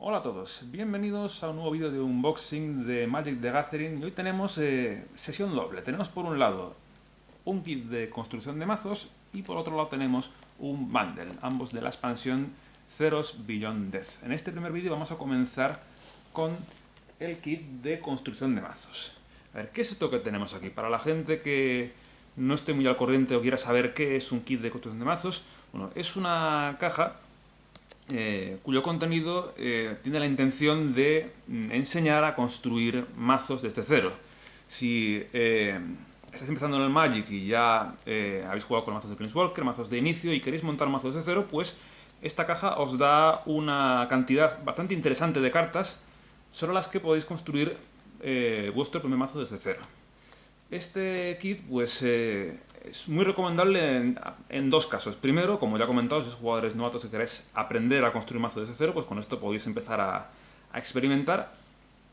Hola a todos, bienvenidos a un nuevo vídeo de unboxing de Magic the Gathering y hoy tenemos sesión doble. Tenemos por un lado un kit de construcción de mazos y por otro lado tenemos un bundle, ambos de la expansión Zeros Beyond Death. En este primer vídeo vamos a comenzar con el kit de construcción de mazos. A ver, ¿qué es esto que tenemos aquí? Para la gente que no esté muy al corriente o quiera saber qué es un kit de construcción de mazos, bueno, es una caja cuyo contenido tiene la intención de enseñar a construir mazos desde cero. Si estáis empezando en el Magic y ya habéis jugado con mazos de Planeswalker, mazos de inicio y queréis montar mazos de cero, pues esta caja os da una cantidad bastante interesante de cartas sobre las que podéis construir vuestro primer mazo desde cero. Este kit pues es muy recomendable en dos casos. Primero, como ya he comentado, si sois jugadores novatos y queréis aprender a construir mazo desde cero, pues con esto podéis empezar a experimentar.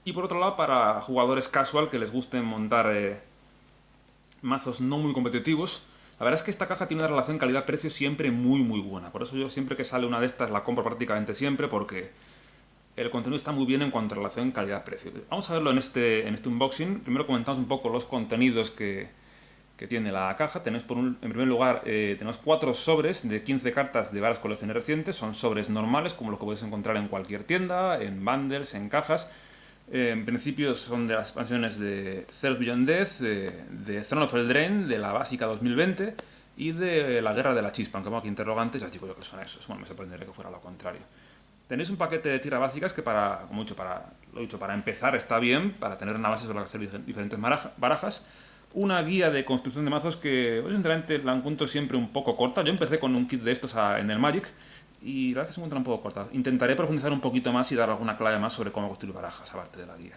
Y por otro lado, para jugadores casual que les guste montar mazos no muy competitivos, la verdad es que esta caja tiene una relación calidad-precio siempre muy buena. Por eso yo siempre que sale una de estas la compro prácticamente siempre, porque el contenido está muy bien en cuanto a relación calidad-precio. Vamos a verlo en este unboxing. Primero comentamos un poco los contenidos que tiene la caja. Tenéis en primer lugar, tenemos 4 sobres de 15 cartas de varias colecciones recientes. Son sobres normales, como los que podéis encontrar en cualquier tienda, en bundles, en cajas. En principio son de las expansiones de Zeros Beyond Death, de Throne of Eldraine, de la básica 2020 y de la Guerra de la Chispa. Aunque pongo aquí interrogantes, ya os digo yo que son esos. Bueno, me sorprendería que fuera lo contrario. Tenéis un paquete de tierras básicas que como he dicho, para empezar está bien, para tener una base sobre la que hacer diferentes barajas. Una guía de construcción de mazos que, pues, sinceramente, la encuentro siempre un poco corta. Yo empecé con un kit de estos en el Magic y la verdad es que se encuentra un poco corta. Intentaré profundizar un poquito más y dar alguna clave más sobre cómo construir barajas, aparte de la guía.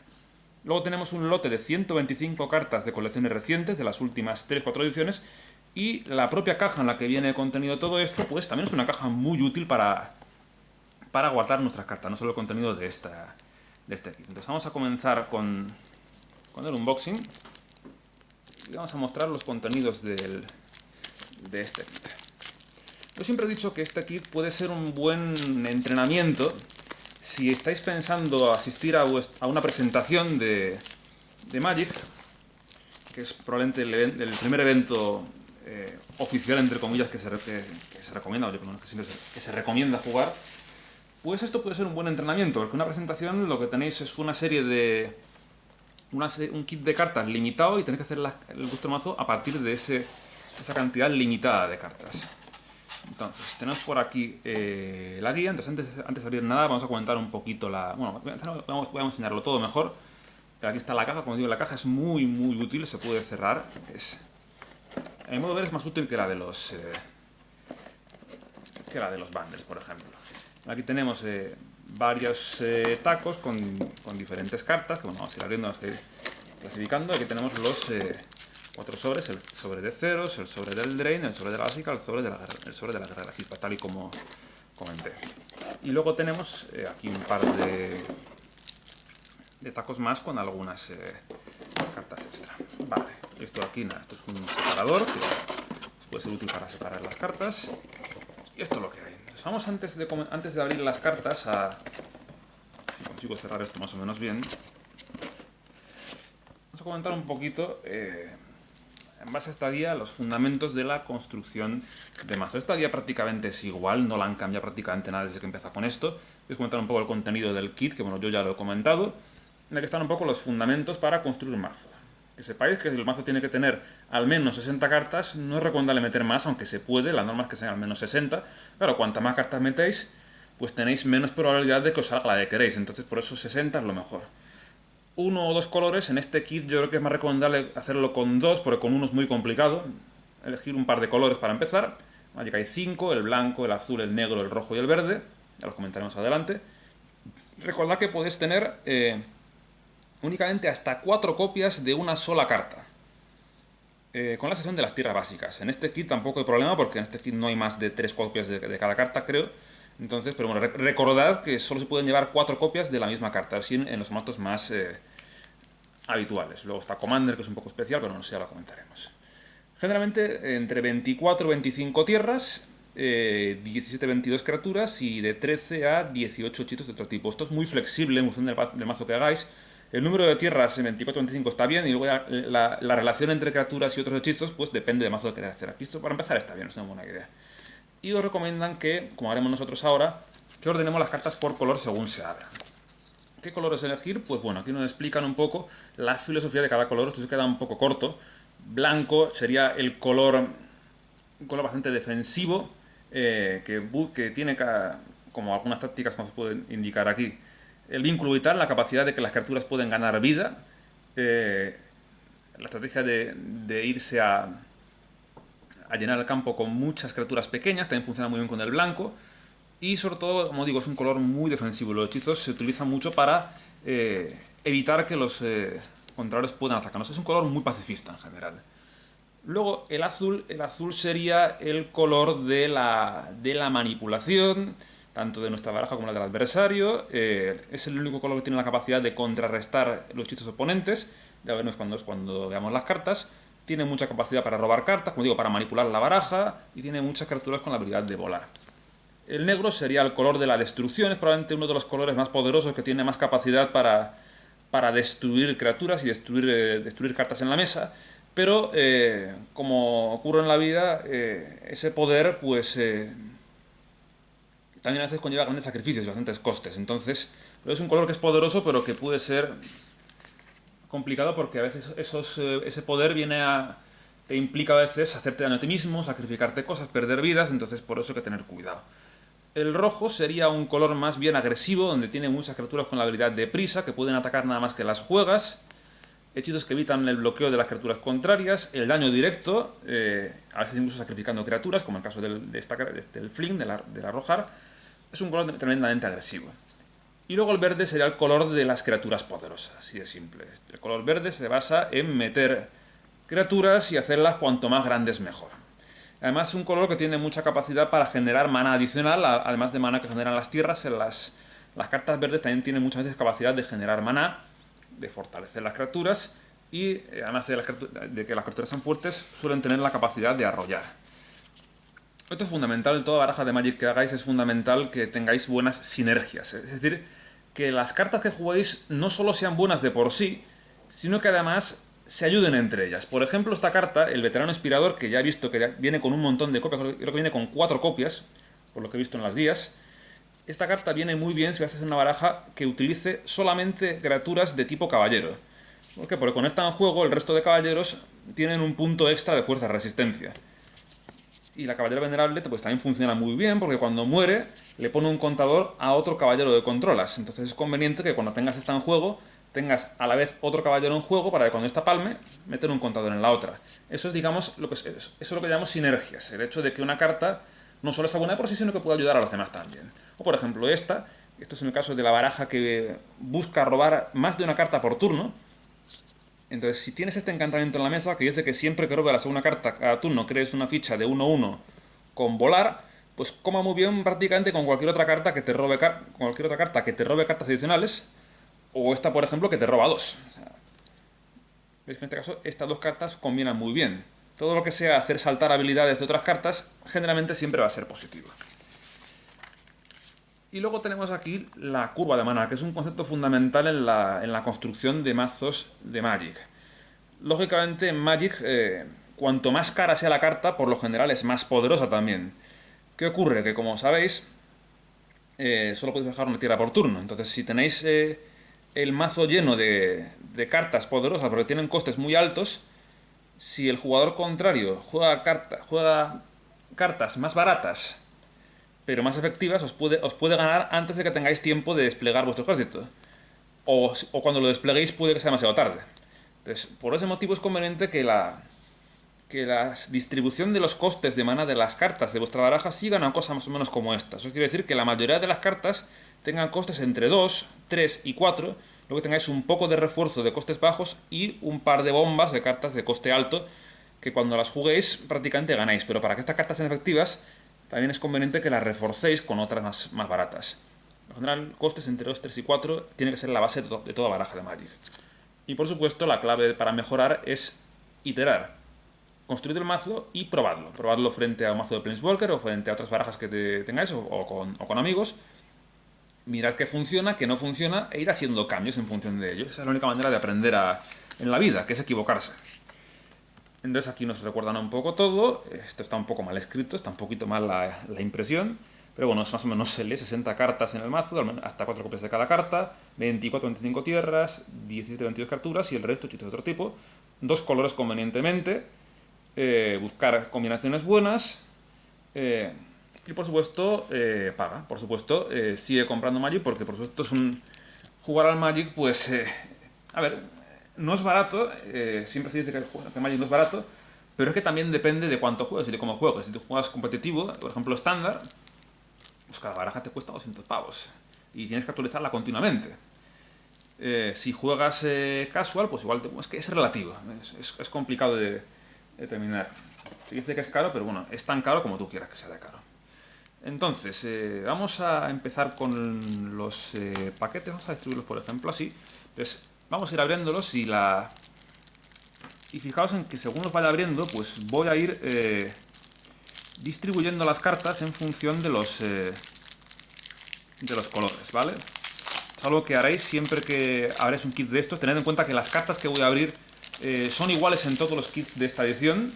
Luego tenemos un lote de 125 cartas de colecciones recientes, de las últimas 3-4 ediciones, y la propia caja en la que viene contenido todo esto, pues también es una caja muy útil para guardar nuestras cartas, no solo el contenido de este kit. Entonces vamos a comenzar con el unboxing y vamos a mostrar los contenidos de este kit. Yo siempre he dicho que este kit puede ser un buen entrenamiento si estáis pensando asistir a una presentación de Magic, que es probablemente el primer evento oficial, entre comillas, que se recomienda, que se recomienda jugar. Pues esto puede ser un buen entrenamiento, porque una presentación lo que tenéis es una serie de... un kit de cartas limitado y tenéis que hacer vuestro mazo a partir de esa cantidad limitada de cartas. Entonces, tenemos por aquí la guía. Entonces, antes de abrir nada, vamos a comentar un poquito Bueno, voy a enseñarlo todo mejor. Aquí está la caja. Como digo, la caja es muy útil, se puede cerrar. A mi modo de ver es más útil que la de los bundles, por ejemplo. Aquí tenemos varios tacos con diferentes cartas, que bueno, vamos a ir abriendo, vamos a ir clasificando. Aquí tenemos los 4 sobres, el sobre de ceros, el sobre del drain, el sobre de la básica, el sobre de la guerra de la chispa, tal y como comenté. Y luego tenemos aquí un par de tacos más con algunas cartas extra. Vale, esto aquí nada, esto es un separador que puede ser útil para separar las cartas. Y esto es lo que hay. Entonces vamos antes de abrir las cartas si consigo cerrar esto más o menos bien. Vamos a comentar un poquito, en base a esta guía, los fundamentos de la construcción de mazo. Esta guía prácticamente es igual, no la han cambiado prácticamente nada desde que empieza con esto. Voy a comentar un poco el contenido del kit, que bueno, yo ya lo he comentado, en el que están un poco los fundamentos para construir un mazo. Que sepáis que el mazo tiene que tener al menos 60 cartas, no es recomendable meter más, aunque se puede, la norma es que sean al menos 60. Claro, cuanta más cartas metéis, pues tenéis menos probabilidad de que os salga la que queréis, entonces por eso 60 es lo mejor. 1 o 2 colores, en este kit yo creo que es más recomendable hacerlo con 2, porque con 1 es muy complicado. Elegir un par de colores para empezar. Aquí hay 5, el blanco, el azul, el negro, el rojo y el verde, ya los comentaremos adelante. Recordad que podéis tener únicamente hasta 4 copias de una sola carta, con la excepción de las tierras básicas. En este kit tampoco hay problema, porque en este kit no hay más de 3 copias de cada carta, creo. Entonces, pero bueno, recordad que solo se pueden llevar 4 copias de la misma carta, así en los formatos más habituales. Luego está Commander, que es un poco especial, pero no sé, ya lo comentaremos. Generalmente entre 24 y 25 tierras, 17-22 criaturas y de 13 a 18 hechizos de otro tipo. Esto es muy flexible en función del mazo que hagáis. El número de tierras en 24-25 está bien y luego ya la relación entre criaturas y otros hechizos pues depende del mazo que queráis hacer. Aquí esto para empezar está bien, es una buena idea. Y os recomiendan que, como haremos nosotros ahora, que ordenemos las cartas por color según se abran. ¿Qué colores elegir? Pues bueno, aquí nos explican un poco la filosofía de cada color. Esto se queda un poco corto. Blanco sería un color bastante defensivo, que tiene, como algunas tácticas como se pueden indicar aquí, el vínculo vital, la capacidad de que las criaturas pueden ganar vida, la estrategia de irse a llenar el campo con muchas criaturas pequeñas, también funciona muy bien con el blanco. Y sobre todo, como digo, es un color muy defensivo. Los hechizos se utilizan mucho para evitar que los contrarios puedan atacarnos. Es un color muy pacifista en general. Luego el azul sería el color de la manipulación, tanto de nuestra baraja como la del adversario. Es el único color que tiene la capacidad de contrarrestar los hechizos oponentes. Ya veremos cuando veamos las cartas. Tiene mucha capacidad para robar cartas, como digo, para manipular la baraja, y tiene muchas criaturas con la habilidad de volar. El negro sería el color de la destrucción, es probablemente uno de los colores más poderosos, que tiene más capacidad para destruir criaturas y destruir cartas en la mesa. Pero, como ocurre en la vida, ese poder pues también a veces conlleva grandes sacrificios y bastantes costes. Entonces, es un color que es poderoso, pero que puede ser complicado porque a veces ese poder te implica a veces hacerte daño a ti mismo, sacrificarte cosas, perder vidas, entonces por eso hay que tener cuidado. El rojo sería un color más bien agresivo, donde tiene muchas criaturas con la habilidad de prisa, que pueden atacar nada más que las juegas, hechizos que evitan el bloqueo de las criaturas contrarias, el daño directo, a veces incluso sacrificando criaturas, como el caso del Fling, del arrojar. Es un color tremendamente agresivo. Y luego el verde sería el color de las criaturas poderosas, así de simple. El color verde se basa en meter criaturas y hacerlas cuanto más grandes mejor. Además es un color que tiene mucha capacidad para generar mana adicional, además de mana que generan las tierras. Las cartas verdes también tienen muchas veces capacidad de generar mana, de fortalecer las criaturas, y además de que las criaturas sean fuertes, suelen tener la capacidad de arrollar. Esto es fundamental, en toda baraja de Magic que hagáis es fundamental que tengáis buenas sinergias. Es decir, que las cartas que juguéis no solo sean buenas de por sí, sino que además se ayuden entre ellas. Por ejemplo, esta carta, el Veterano Inspirador, que ya he visto que viene con un montón de copias, creo que viene con 4 copias, por lo que he visto en las guías. Esta carta viene muy bien si haces una baraja que utilice solamente criaturas de tipo caballero. ¿Por qué? Porque con esta en juego el resto de caballeros tienen un punto extra de fuerza y resistencia. Y la caballera venerable pues también funciona muy bien, porque cuando muere le pone un contador a otro caballero de controlas. Entonces es conveniente que cuando tengas esta en juego tengas a la vez otro caballero en juego para que cuando esta palme meter un contador en la otra. Eso es, digamos, eso es lo que llamamos sinergias. El hecho de que una carta no solo sea buena de por sí, sino que pueda ayudar a los demás también. O por ejemplo esto es en el caso de la baraja que busca robar más de una carta por turno. Entonces, si tienes este encantamiento en la mesa, que dice que siempre que robes la segunda carta cada turno crees una ficha de 1-1 con volar, pues coma muy bien prácticamente con cualquier otra carta que te robe cartas adicionales, o esta, por ejemplo, que te roba 2. O sea, veis que en este caso estas dos cartas combinan muy bien. Todo lo que sea hacer saltar habilidades de otras cartas, generalmente siempre va a ser positivo. Y luego tenemos aquí la curva de mana, que es un concepto fundamental en la construcción de mazos de Magic. Lógicamente en Magic, cuanto más cara sea la carta, por lo general es más poderosa también. ¿Qué ocurre? Que como sabéis, solo podéis dejar una tierra por turno. Entonces si tenéis el mazo lleno de cartas poderosas, pero que tienen costes muy altos, si el jugador contrario juega cartas más baratas pero más efectivas, os puede ganar antes de que tengáis tiempo de desplegar vuestro ejército. O cuando lo despleguéis puede que sea demasiado tarde. Entonces, por ese motivo es conveniente que la distribución de los costes de mana de las cartas de vuestra baraja sigan a cosas más o menos como esta. Eso quiere decir que la mayoría de las cartas tengan costes entre 2, 3 y 4, luego que tengáis un poco de refuerzo de costes bajos y un par de bombas de cartas de coste alto, que cuando las juguéis prácticamente ganáis. Pero para que estas cartas sean efectivas, también es conveniente que las reforcéis con otras más baratas. En general, costes entre 2, 3 y 4 tiene que ser la base de toda baraja de Magic. Y por supuesto, la clave para mejorar es iterar. construid el mazo y probadlo. Probadlo frente a un mazo de Planeswalker o frente a otras barajas que tengáis o con amigos. Mirad qué funciona, qué no funciona e ir haciendo cambios en función de ello. Esa es la única manera de aprender en la vida, que es equivocarse. Entonces aquí nos recuerdan un poco todo. Esto está un poco mal escrito, está un poquito mal la impresión. Pero bueno, es más o menos se lee 60 cartas en el mazo, hasta 4 copias de cada carta, 24-25 tierras, 17-22 carturas y el resto hechizos de otro tipo. 2 colores convenientemente, buscar combinaciones buenas y por supuesto paga. Por supuesto sigue comprando Magic porque por supuesto jugar al Magic pues... a ver, no es barato, siempre se dice que Magic no es barato, pero es que también depende de cuánto juegas y de cómo juegas. Si tú juegas competitivo, por ejemplo estándar, pues cada baraja te cuesta 200 pavos y tienes que actualizarla continuamente. Si juegas casual, pues igual es que es relativo, es complicado de determinar. Se dice que es caro, pero bueno, es tan caro como tú quieras que sea de caro. Entonces, vamos a empezar con los paquetes, vamos a distribuirlos por ejemplo así. Entonces, vamos a ir abriéndolos y fijaos en que según los vaya abriendo, pues voy a ir distribuyendo las cartas en función de los colores, ¿vale? Es algo que haréis siempre que abréis un kit de estos. Tened en cuenta que las cartas que voy a abrir son iguales en todos los kits de esta edición.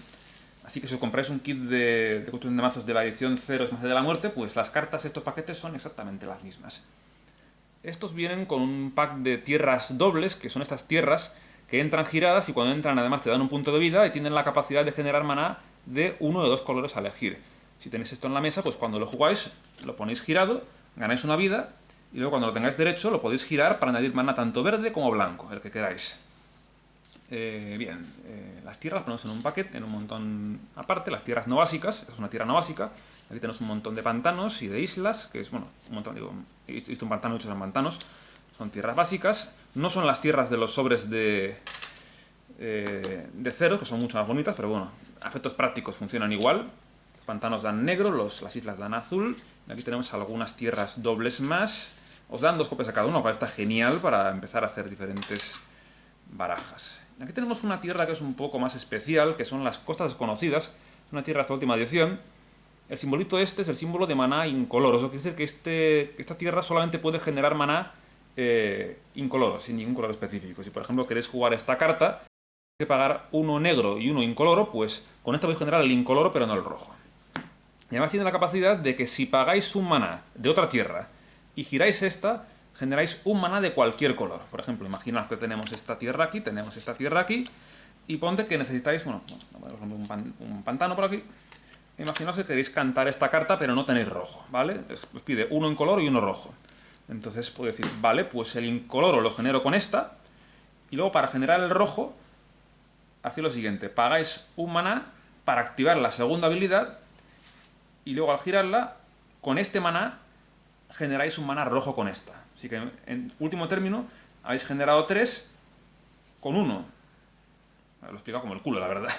Así que si os compráis un kit de construcción de mazos de la edición 0 es más de la muerte, pues las cartas de estos paquetes son exactamente las mismas. Estos vienen con un pack de tierras dobles, que son estas tierras que entran giradas y cuando entran además te dan un punto de vida y tienen la capacidad de generar maná de uno de 2 colores a elegir. Si tenéis esto en la mesa, pues cuando lo jugáis, lo ponéis girado, ganáis una vida, y luego cuando lo tengáis derecho, lo podéis girar para añadir maná tanto verde como blanco, el que queráis. Las tierras las ponemos en un paquete, en un montón aparte, las tierras no básicas, es una tierra no básica. Aquí tenemos un montón de pantanos y de islas, que es, bueno, un montón, digo, he visto un pantano, muchos pantanos, son tierras básicas. No son las tierras de los sobres de cero, que son mucho más bonitas, pero bueno, a efectos prácticos funcionan igual. Los pantanos dan negro, las islas dan azul. Y aquí tenemos algunas tierras dobles más. Os dan 2 copias a cada uno, lo cual está genial para empezar a hacer diferentes barajas. Y aquí tenemos una tierra que es un poco más especial, que son las Costas Desconocidas. Es una tierra de esta última edición. El simbolito este es el símbolo de maná incoloro. Eso quiere decir que esta tierra solamente puede generar maná incoloro, sin ningún color específico. Si por ejemplo queréis jugar esta carta, que pagar uno negro y uno incoloro, pues con esta vais a generar el incoloro pero no el rojo. Y además tiene la capacidad de que si pagáis un maná de otra tierra y giráis esta, generáis un maná de cualquier color. Por ejemplo, imaginaos que tenemos esta tierra aquí, y ponte que necesitáis, bueno, un pantano por aquí. Imaginaos que queréis cantar esta carta pero no tenéis rojo, ¿vale? Os pide uno incoloro y uno rojo. Entonces puedo decir, vale, pues el incoloro lo genero con esta, y luego para generar el rojo, hacéis lo siguiente, pagáis un maná para activar la segunda habilidad, y luego al girarla, con este maná, generáis un maná rojo con esta. Así que en último término, habéis generado 3 con 1. Lo he explicado como el culo, la verdad.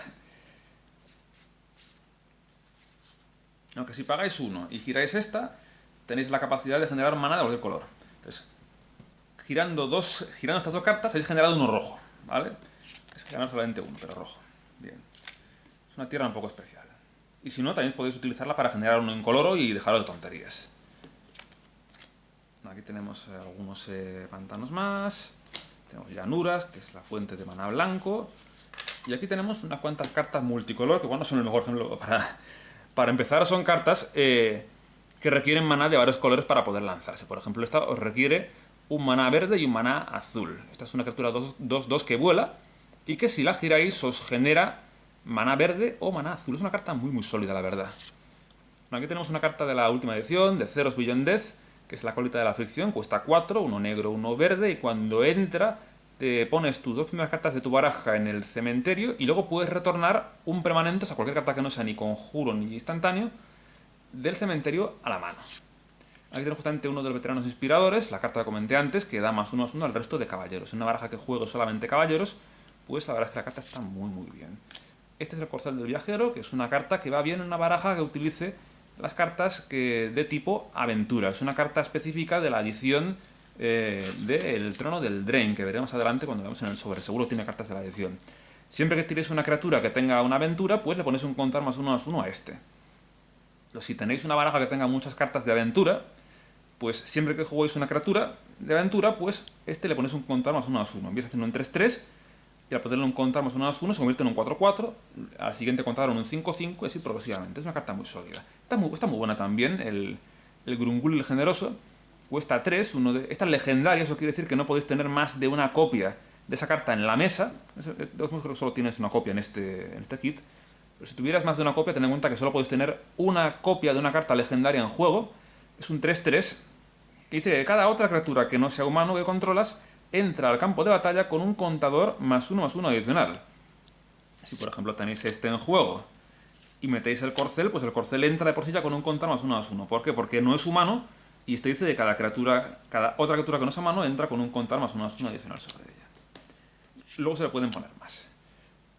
Aunque si pagáis 1 y giráis esta, tenéis la capacidad de generar maná de cualquier color. Entonces, girando estas 2 cartas, habéis generado uno rojo, ¿vale? Es generar solamente uno, pero rojo. Bien. Es una tierra un poco especial. Y si no, también podéis utilizarla para generar uno incoloro y dejaros de tonterías. Aquí tenemos algunos pantanos más. Tenemos llanuras, que es la fuente de maná blanco. Y aquí tenemos unas cuantas cartas multicolor, que bueno, son el mejor ejemplo para empezar. Son cartas que requieren maná de varios colores para poder lanzarse. Por ejemplo, esta os requiere un maná verde y un maná azul. Esta es una criatura 2-2 que vuela y que si la giráis os genera maná verde o maná azul. Es una carta muy muy sólida, la verdad. Bueno, aquí tenemos una carta de la última edición, de Zeros Beyond Death, que es la colita de la aflicción, cuesta 4, uno negro, uno verde, y cuando entra te pones tus 2 primeras cartas de tu baraja en el cementerio y luego puedes retornar un permanente, o sea, cualquier carta que no sea ni conjuro ni instantáneo, del cementerio a la mano. Aquí tenemos justamente uno de los veteranos inspiradores, la carta que comenté antes, que da +1/+1 al resto de caballeros. En una baraja que juego solamente caballeros, pues la verdad es que la carta está muy muy bien. Este es el Corcel del Viajero, que es una carta que va bien en una baraja que utilice las cartas de tipo aventura. Es una carta específica de la edición del Trono del Drain, que veremos adelante cuando veamos en el sobre. Seguro tiene cartas de la edición. Siempre que tiréis una criatura que tenga una aventura, pues le ponéis un counter +1/+1 a este. Si tenéis una baraja que tenga muchas cartas de aventura, pues siempre que juguéis una criatura de aventura, pues este le ponéis un counter +1/+1. Empieza haciendo un 3-3, y al ponerle un counter +1/+1 se convierte en un 4-4, al siguiente contador en un 5-5, y así progresivamente. Es una carta muy sólida. Está muy buena también, el Grungul el Generoso. Cuesta 3, esta es legendaria, eso quiere decir que no podéis tener más de una copia de esa carta en la mesa. De todos modos creo que solo tienes una copia en este kit. Pero si tuvieras más de una copia, ten en cuenta que solo podéis tener una copia de una carta legendaria en juego. Es un 3-3, que dice que cada otra criatura que no sea humano que controlas entra al campo de batalla con un contador +1/+1 adicional. Si por ejemplo tenéis este en juego y metéis el corcel, pues el corcel entra de por sí ya con un contador +1/+1. ¿Por qué? Porque no es humano, y este dice que cada otra criatura que no es humano entra con un contador +1/+1 adicional sobre ella. Luego se le pueden poner más.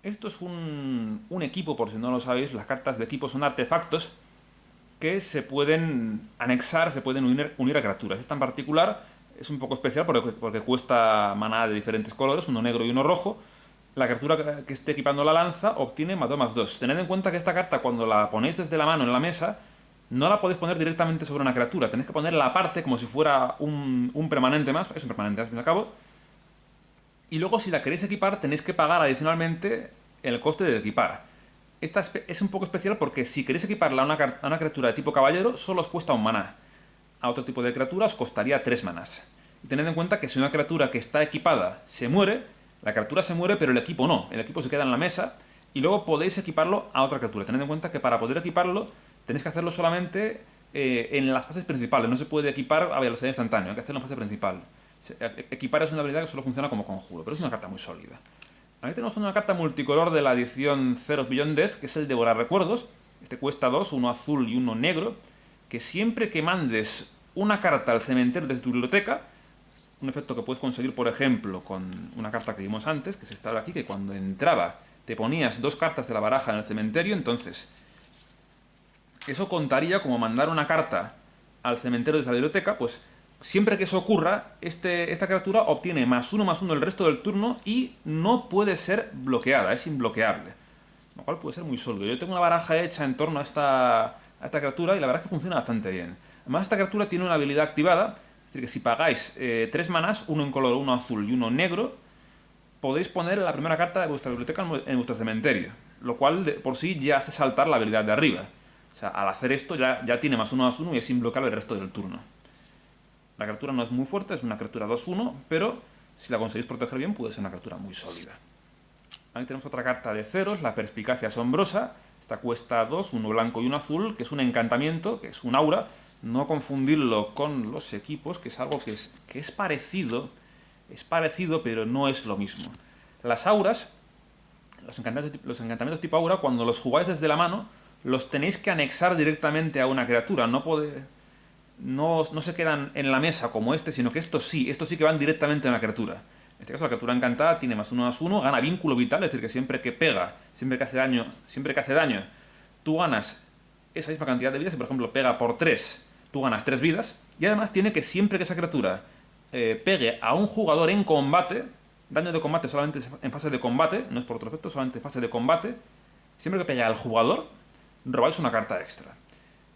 Esto es un equipo, por si no lo sabéis. Las cartas de equipo son artefactos que se pueden anexar, se pueden unir a criaturas. Esta en particular es un poco especial porque cuesta maná de diferentes colores, uno negro y uno rojo. La criatura que esté equipando la lanza obtiene +2/+2. Tened en cuenta que esta carta, cuando la ponéis desde la mano en la mesa, no la podéis poner directamente sobre una criatura. Tenéis que ponerla aparte como si fuera un permanente más. Es un permanente al fin y al cabo. Y luego, si la queréis equipar, tenéis que pagar adicionalmente el coste de equipar. Esta es un poco especial porque si queréis equiparla a una criatura de tipo caballero, solo os cuesta un maná. A otro tipo de criatura os costaría 3 manás. Y tened en cuenta que si una criatura que está equipada se muere, la criatura se muere, pero el equipo no. El equipo se queda en la mesa y luego podéis equiparlo a otra criatura. Tened en cuenta que para poder equiparlo, tenéis que hacerlo solamente en las fases principales. No se puede equipar a velocidad instantánea, hay que hacerlo en fase principal. Equipar es una habilidad que solo funciona como conjuro, pero es una carta muy sólida. Aquí tenemos una carta multicolor de la edición Zeros Beyond Death, que es el Devorar Recuerdos. Este cuesta 2, uno azul y uno negro, que siempre que mandes una carta al cementerio desde tu biblioteca, un efecto que puedes conseguir, por ejemplo, con una carta que vimos antes, que es esta de aquí, que cuando entraba te ponías 2 cartas de la baraja en el cementerio, entonces eso contaría como mandar una carta al cementerio desde la biblioteca. Pues siempre que eso ocurra, esta criatura obtiene +1/+1 el resto del turno y no puede ser bloqueada, es imbloqueable. Lo cual puede ser muy sólido. Yo tengo una baraja hecha en torno a esta criatura y la verdad es que funciona bastante bien. Además, esta criatura tiene una habilidad activada, es decir, que si pagáis 3 manás, uno en color, uno azul y uno negro, podéis poner la primera carta de vuestra biblioteca en vuestro cementerio, lo cual por sí ya hace saltar la habilidad de arriba. O sea, al hacer esto ya tiene +1/+1 y es imbloqueable el resto del turno. La criatura no es muy fuerte, es una criatura 2/1, pero si la conseguís proteger bien puede ser una criatura muy sólida. Aquí tenemos otra carta de ceros, la Perspicacia Asombrosa. Esta cuesta 2, uno blanco y uno azul, que es un encantamiento, que es un aura. No confundirlo con los equipos, que es algo que es parecido, pero no es lo mismo. Las auras, los encantamientos tipo aura, cuando los jugáis desde la mano, los tenéis que anexar directamente a una criatura. No se quedan en la mesa como este, sino que estos sí que van directamente a una criatura. En este caso la criatura encantada tiene +1/+1, gana vínculo vital, es decir, que siempre que pega, siempre que hace daño, tú ganas esa misma cantidad de vidas. Si por ejemplo pega por 3, tú ganas 3 vidas. Y además tiene que siempre que esa criatura pegue a un jugador en combate, daño de combate solamente en fase de combate, no es por otro efecto, solamente en fase de combate, siempre que pegue al jugador, robáis una carta extra.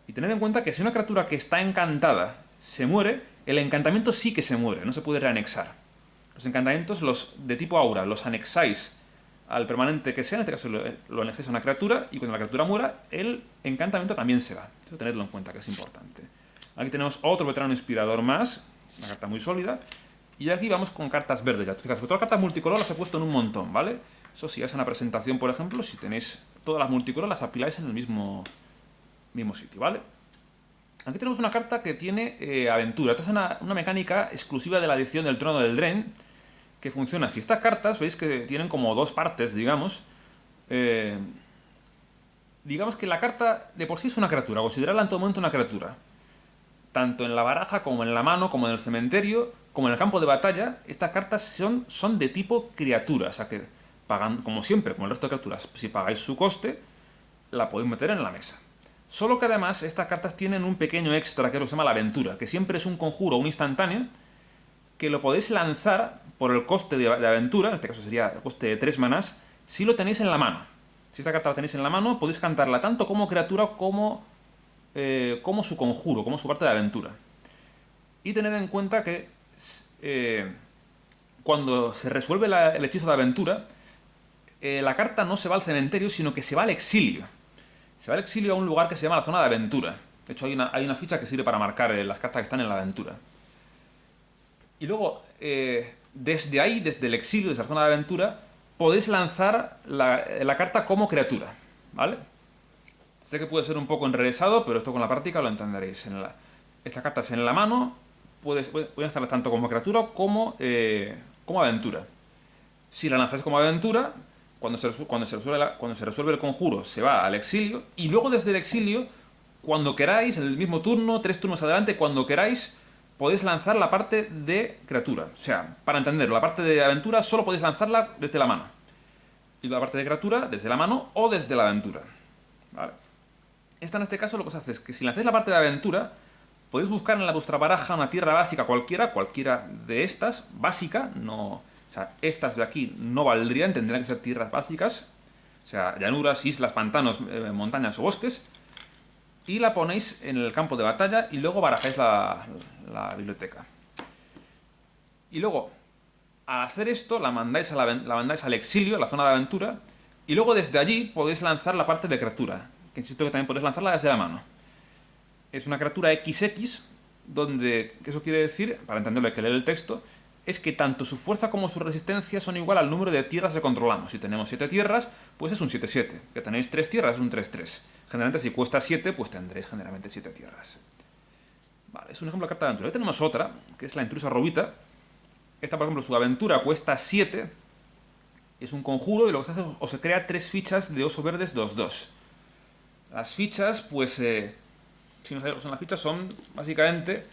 Y tened en cuenta que si una criatura que está encantada se muere, el encantamiento sí que se muere, no se puede reanexar. Los encantamientos, los de tipo aura, los anexáis al permanente que sea, en este caso lo anexáis a una criatura, y cuando la criatura muera, el encantamiento también se va. Eso tenedlo en cuenta, que es importante. Aquí tenemos otro veterano inspirador más, una carta muy sólida. Y aquí vamos con cartas verdes ya. Fíjate, todas las cartas multicolor las he puesto en un montón, ¿vale? Eso si es una presentación, por ejemplo, si tenéis todas las multicolor, las apiláis en el mismo sitio, ¿vale? Aquí tenemos una carta que tiene aventura. Esta es una mecánica exclusiva de la edición del Trono del Dren, que funciona así. Estas cartas, veis que tienen como 2 partes, digamos. Digamos que la carta de por sí es una criatura, considerarla en todo momento una criatura. Tanto en la baraja, como en la mano, como en el cementerio, como en el campo de batalla, estas cartas son de tipo criatura. O sea que pagan, como siempre, como el resto de criaturas, si pagáis su coste, la podéis meter en la mesa. Solo que además estas cartas tienen un pequeño extra, que es lo que se llama la aventura, que siempre es un conjuro, un instantáneo, que lo podéis lanzar por el coste de aventura, en este caso sería el coste de 3 manás, si lo tenéis en la mano. Si esta carta la tenéis en la mano, podéis cantarla tanto como criatura como su conjuro, como su parte de aventura. Y tened en cuenta que cuando se resuelve el hechizo de aventura, la carta no se va al cementerio, sino que se va al exilio. Se va al exilio a un lugar que se llama la zona de aventura. De hecho, hay una ficha que sirve para marcar las cartas que están en la aventura. Y luego, desde ahí, desde el exilio, desde la zona de aventura, podéis lanzar la carta como criatura, ¿vale? Sé que puede ser un poco enrevesado, pero esto con la práctica lo entenderéis. Esta carta es en la mano, puedes lanzarla tanto como criatura como aventura. Si la lanzáis como aventura, cuando se resuelve el conjuro, se va al exilio, y luego desde el exilio, cuando queráis, en el mismo turno, 3 turnos adelante, cuando queráis, podéis lanzar la parte de criatura. O sea, para entenderlo, la parte de aventura solo podéis lanzarla desde la mano. Y la parte de criatura desde la mano o desde la aventura. ¿Vale? Esta en este caso lo que os hace es que si lanzáis la parte de aventura, podéis buscar en vuestra baraja una tierra básica cualquiera de estas, básica, no... O sea, estas de aquí no valdrían, tendrían que ser tierras básicas. O sea, llanuras, islas, pantanos, montañas o bosques. Y la ponéis en el campo de batalla y luego barajáis la biblioteca. Y luego, al hacer esto, la mandáis al exilio, a la zona de aventura, y luego desde allí podéis lanzar la parte de criatura, que insisto que también podéis lanzarla desde la mano. Es una criatura XX, donde, ¿qué eso quiere decir? Para entenderlo hay que leer el texto, es que tanto su fuerza como su resistencia son igual al número de tierras que controlamos. Si tenemos 7 tierras, pues es un 7-7. Que tenéis 3 tierras, es un 3-3. Generalmente si cuesta 7, pues tendréis generalmente 7 tierras. Vale, es un ejemplo de carta de aventura. Ahí tenemos otra, que es la intrusa robita. Esta, por ejemplo, su aventura cuesta 7. Es un conjuro y lo que se hace es o se crea 3 fichas de oso verdes 2-2. Las fichas, pues, si no sabéis lo que son las fichas, son básicamente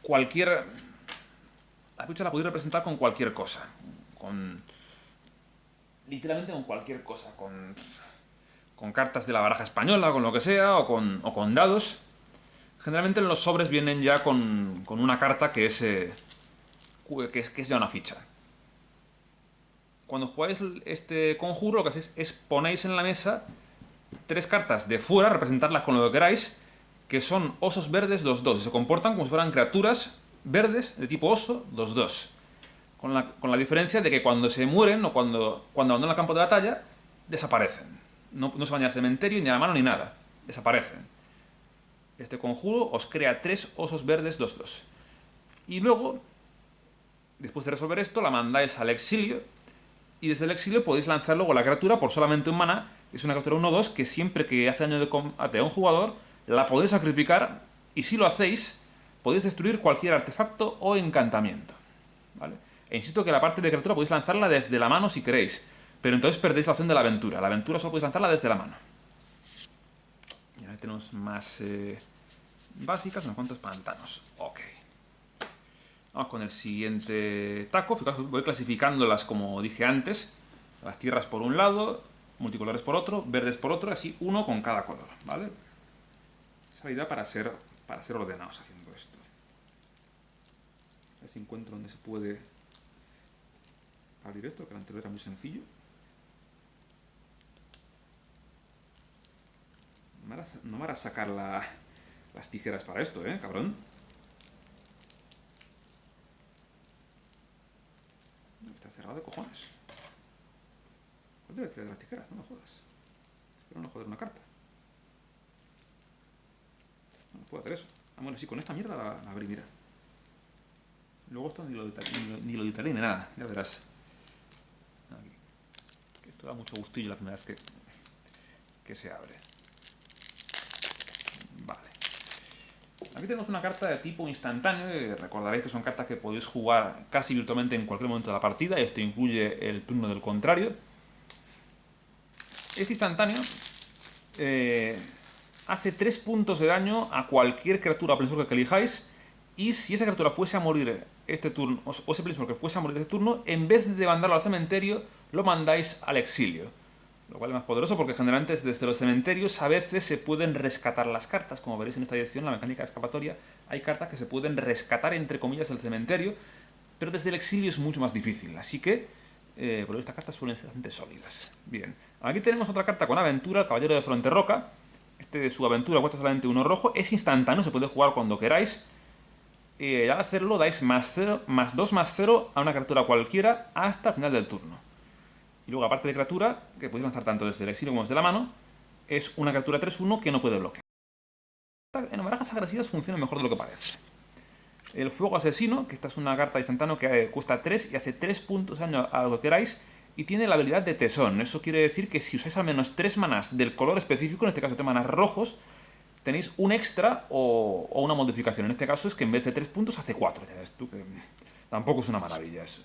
cualquier... La ficha la podéis representar con cualquier cosa. Literalmente con cualquier cosa. Con cartas de la baraja española, con lo que sea, o con dados. Generalmente los sobres vienen ya con una carta que es ya una ficha. Cuando jugáis este conjuro, lo que hacéis es ponéis en la mesa 3 cartas de fuera, representarlas con lo que queráis, que son osos verdes 2-2. Se comportan como si fueran criaturas verdes de tipo oso 2-2. Con la diferencia de que cuando se mueren o cuando abandonan el campo de batalla, desaparecen. No se van ni al cementerio, ni a la mano, ni nada. Desaparecen. Este conjuro os crea 3 osos verdes 2-2. Y luego, después de resolver esto, la mandáis al exilio. Y desde el exilio podéis lanzar luego la criatura por solamente un maná. Es una criatura 1-2 que siempre que hace daño de combate a un jugador, la podéis sacrificar. Y si lo hacéis, podéis destruir cualquier artefacto o encantamiento. ¿Vale? E insisto que la parte de criatura podéis lanzarla desde la mano si queréis. Pero entonces perdéis la opción de la aventura. La aventura solo podéis lanzarla desde la mano. Y ahora tenemos más básicas, unos cuantos pantanos. Ok. Vamos con el siguiente taco. Fijaos, voy clasificándolas como dije antes. Las tierras por un lado, multicolores por otro, verdes por otro, así uno con cada color, ¿vale? Esa es la idea para ser ordenados haciendo esto. A ver si encuentro donde se puede abrir esto, que el anterior era muy sencillo. No me harás sacar las tijeras para esto, cabrón. Está cerrado de cojones. ¿Cuánto le tirar de las tijeras? No me jodas. Espero no joder una carta. No puedo hacer eso. Ah, bueno, sí, con esta mierda la abrí, mira. Luego esto ni lo editaré ni nada, ya verás. Aquí. Que esto da mucho gustillo la primera vez que se abre. Vale. Aquí tenemos una carta de tipo instantáneo. Recordaréis que son cartas que podéis jugar casi virtualmente en cualquier momento de la partida. Esto incluye el turno del contrario. Este instantáneo hace 3 puntos de daño a cualquier criatura o planeswalker que elijáis. Y si esa criatura fuese a morir este turno, o ese planeswalker fuese a morir este turno, en vez de mandarlo al cementerio, lo mandáis al exilio. Lo cual es más poderoso porque generalmente desde los cementerios a veces se pueden rescatar las cartas. Como veréis en esta edición, la mecánica de escapatoria, hay cartas que se pueden rescatar entre comillas del cementerio, pero desde el exilio es mucho más difícil. Así que pero estas cartas suelen ser bastante sólidas. Bien, aquí tenemos otra carta con aventura, el Caballero de Fronterroca. Su aventura cuesta solamente 1 rojo, es instantáneo, se puede jugar cuando queráis. Al hacerlo dais +2/+0 a una criatura cualquiera hasta el final del turno. Y luego, aparte de criatura, que podéis lanzar tanto desde el exilio como desde la mano, es una criatura 3/1 que no puede bloquear. En barajas agresivas funciona mejor de lo que parece. El Fuego Asesino, que esta es una carta instantánea que cuesta 3 y hace 3 puntos de daño a lo que queráis, y tiene la habilidad de Tesón. Eso quiere decir que si usáis al menos 3 manás del color específico, en este caso 3 manás rojos, tenéis un extra o una modificación. En este caso es que en vez de 3 puntos hace 4. Ya ves tú que tampoco es una maravilla eso.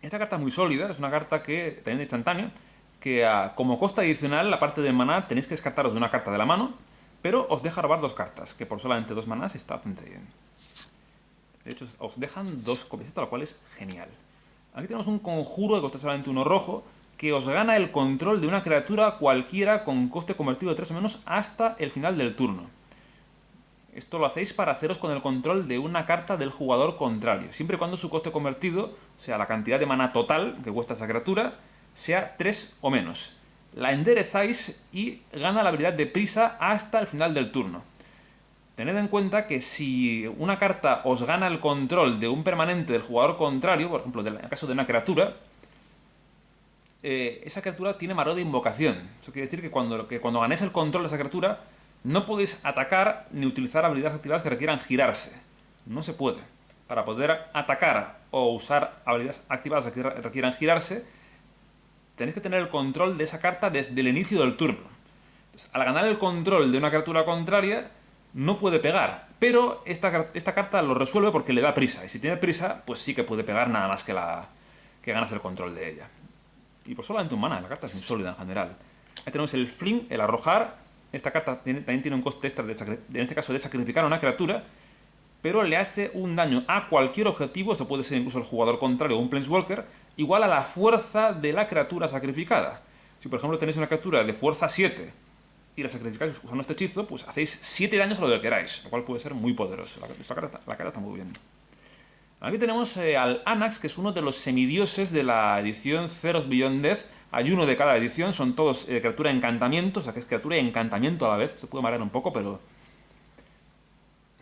Esta carta es muy sólida, es una carta que también es instantánea, que como costa adicional, la parte de maná tenéis que descartaros de una carta de la mano, pero os deja robar 2 cartas, que por solamente 2 manás está bastante bien. De hecho, os dejan 2 copias, lo cual es genial. Aquí tenemos un conjuro que cuesta solamente 1 rojo, que os gana el control de una criatura cualquiera con coste convertido de 3 o menos hasta el final del turno. Esto lo hacéis para haceros con el control de una carta del jugador contrario, siempre y cuando su coste convertido, o sea, la cantidad de mana total que cuesta esa criatura, sea 3 o menos. La enderezáis y gana la habilidad de prisa hasta el final del turno. Tened en cuenta que si una carta os gana el control de un permanente del jugador contrario, por ejemplo, en el caso de una criatura, esa criatura tiene mareo de invocación. Eso quiere decir que cuando ganéis el control de esa criatura, no podéis atacar ni utilizar habilidades activadas que requieran girarse. No se puede. Para poder atacar o usar habilidades activadas que requieran girarse, tenéis que tener el control de esa carta desde el inicio del turno. Entonces, al ganar el control de una criatura contraria, no puede pegar, pero esta carta lo resuelve porque le da prisa, y si tiene prisa, pues sí que puede pegar nada más que ganas el control de ella. Y por solamente un mana, la carta es muy sólida en general. Ahí tenemos el Fling, el arrojar. Esta carta también tiene un coste extra, en este caso de sacrificar a una criatura, pero le hace un daño a cualquier objetivo, esto puede ser incluso el jugador contrario o un Planeswalker, igual a la fuerza de la criatura sacrificada. Si por ejemplo tenéis una criatura de fuerza 7, y la sacrificáis usando este hechizo, pues hacéis 7 daños a lo que queráis, lo cual puede ser muy poderoso. La carta está muy bien. Aquí tenemos al Anax, que es uno de los semidioses de la edición Zeros Beyond Death. Hay uno de cada edición, son todos criatura de encantamiento, o sea que es criatura de encantamiento a la vez. Se puede marear un poco, pero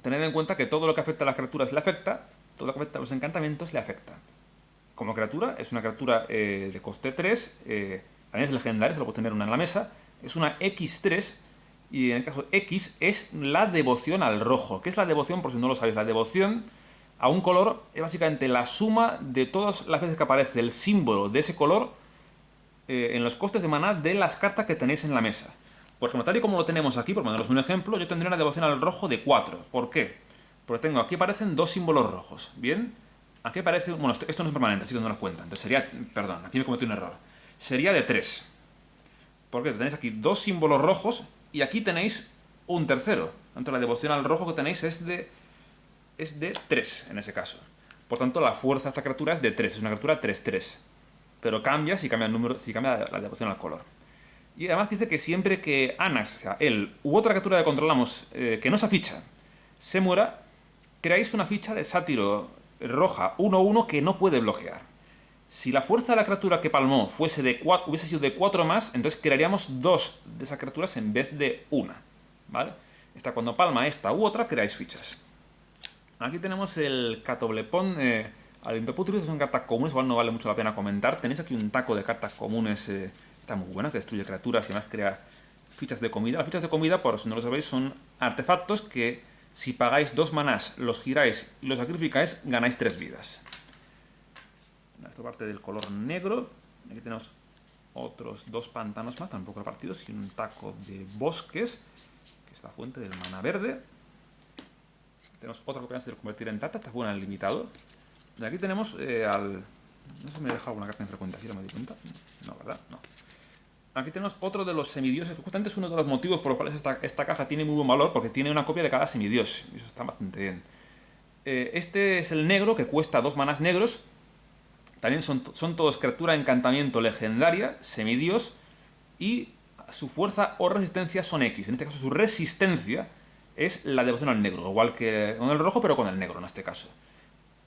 tened en cuenta que todo lo que afecta a las criaturas le afecta, todo lo que afecta a los encantamientos le afecta. Como criatura, es una criatura de coste 3, también es legendaria, se lo puedes tener una en la mesa. Es una X3, y en el caso X es la devoción al rojo. ¿Qué es la devoción? Por si no lo sabéis, la devoción a un color es básicamente la suma de todas las veces que aparece el símbolo de ese color en los costes de maná de las cartas que tenéis en la mesa. Por ejemplo, tal y como lo tenemos aquí, por poneros un ejemplo, yo tendría una devoción al rojo de 4. ¿Por qué? Porque aquí aparecen 2 símbolos rojos, ¿bien? Aquí aparece... Bueno, esto no es permanente, así que no nos cuenta. Entonces sería... Perdón, aquí me cometí un error. Sería de 3. Porque tenéis aquí 2 símbolos rojos y aquí tenéis un tercero. Tanto la devoción al rojo que tenéis es de 3 en ese caso. Por tanto, la fuerza de esta criatura es de 3. Es una criatura 3-3. Pero cambia si cambia el número, si cambia la devoción al color. Y además dice que siempre que Anax, o sea, él u otra criatura que controlamos, que no esa ficha, se muera, creáis una ficha de sátiro roja 1-1 que no puede bloquear. Si la fuerza de la criatura que palmó hubiese sido de 4 más, entonces crearíamos 2 de esas criaturas en vez de una, ¿vale? Cuando palma esta u otra, creáis fichas. Aquí tenemos el Catoblepón Alintoputrus, son cartas comunes, igual no vale mucho la pena comentar. Tenéis aquí un taco de cartas comunes, está muy buena, que destruye criaturas y además crea fichas de comida. Las fichas de comida, por si no lo sabéis, son artefactos que si pagáis 2 manás, los giráis y los sacrificáis, ganáis 3 vidas. Esta parte del color negro. Aquí tenemos otros 2 pantanos más, tampoco repartidos, y un taco de bosques, que es la fuente del mana verde. Tenemos otra que se convertir en tata, esta es buena en limitado. Y aquí tenemos al... No sé si me he dejado alguna carta infrecuente, ¿sí? ¿No me di cuenta? No, ¿verdad? No. Aquí tenemos otro de los semidioses, que justamente es uno de los motivos por los cuales esta caja tiene muy buen valor, porque tiene una copia de cada semidios, y eso está bastante bien. Este es el negro, que cuesta 2 manás negros. También son todos criatura de encantamiento legendaria, semidios, y su fuerza o resistencia son X. En este caso su resistencia es la devoción al negro, igual que con el rojo, pero con el negro en este caso.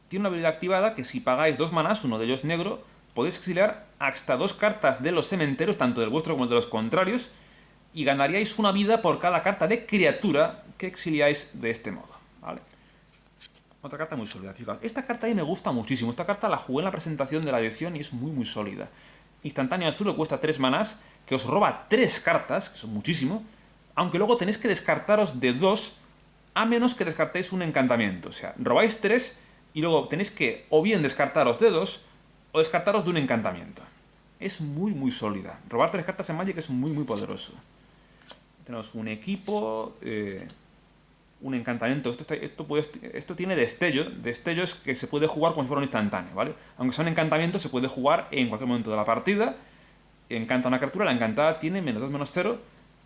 Tiene una habilidad activada que si pagáis 2 manás, uno de ellos negro, podéis exiliar hasta 2 cartas de los cementerios, tanto del vuestro como de los contrarios, y ganaríais una vida por cada carta de criatura que exiliáis de este modo, ¿vale? Otra carta muy sólida, fijaos. Esta carta a mí me gusta muchísimo. Esta carta la jugué en la presentación de la edición y es muy muy sólida. Instantáneo azul cuesta 3 manás, que os roba 3 cartas, que son muchísimo, aunque luego tenéis que descartaros de 2, a menos que descartéis un encantamiento. O sea, robáis 3 y luego tenéis que o bien descartaros de 2 o descartaros de un encantamiento. Es muy muy sólida. Robar 3 cartas en Magic es muy muy poderoso. Tenemos un equipo, un encantamiento. Esto tiene destello. Destello es que se puede jugar como si fuera un instantáneo, ¿vale? Aunque sea un encantamiento, se puede jugar en cualquier momento de la partida. Encanta una criatura, la encantada tiene -2, -0,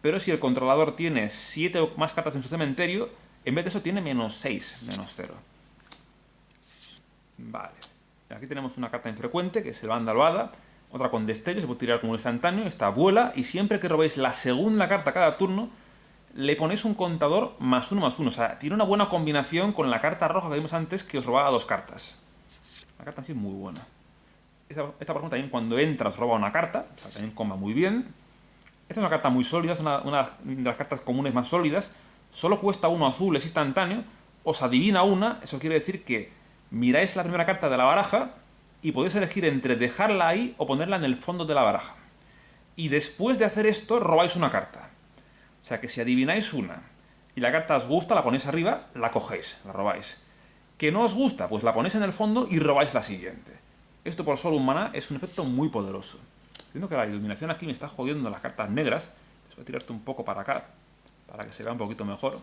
pero si el controlador tiene 7 o más cartas en su cementerio, en vez de eso tiene -6, -0. Vale. Aquí tenemos una carta infrecuente, que es el Vandalvada. Otra con destello, se puede tirar como un instantáneo. Esta vuela, y siempre que robéis la segunda carta cada turno, le ponéis un contador +1/+1. O sea, tiene una buena combinación con la carta roja que vimos antes, que os robaba 2 cartas. La carta en sí es muy buena. Esta por ejemplo, también cuando entra os roba una carta. O sea, también comba muy bien. Esta es una carta muy sólida, es una de las cartas comunes más sólidas. Solo cuesta 1 azul, es instantáneo. Os adivina una, eso quiere decir que miráis la primera carta de la baraja y podéis elegir entre dejarla ahí o ponerla en el fondo de la baraja. Y después de hacer esto, robáis una carta. O sea que si adivináis una y la carta os gusta, la ponéis arriba, la cogéis, la robáis. Que no os gusta, pues la ponéis en el fondo y robáis la siguiente. Esto por solo un maná es un efecto muy poderoso. Viendo que la iluminación aquí me está jodiendo las cartas negras, les voy a tirar esto un poco para acá, para que se vea un poquito mejor.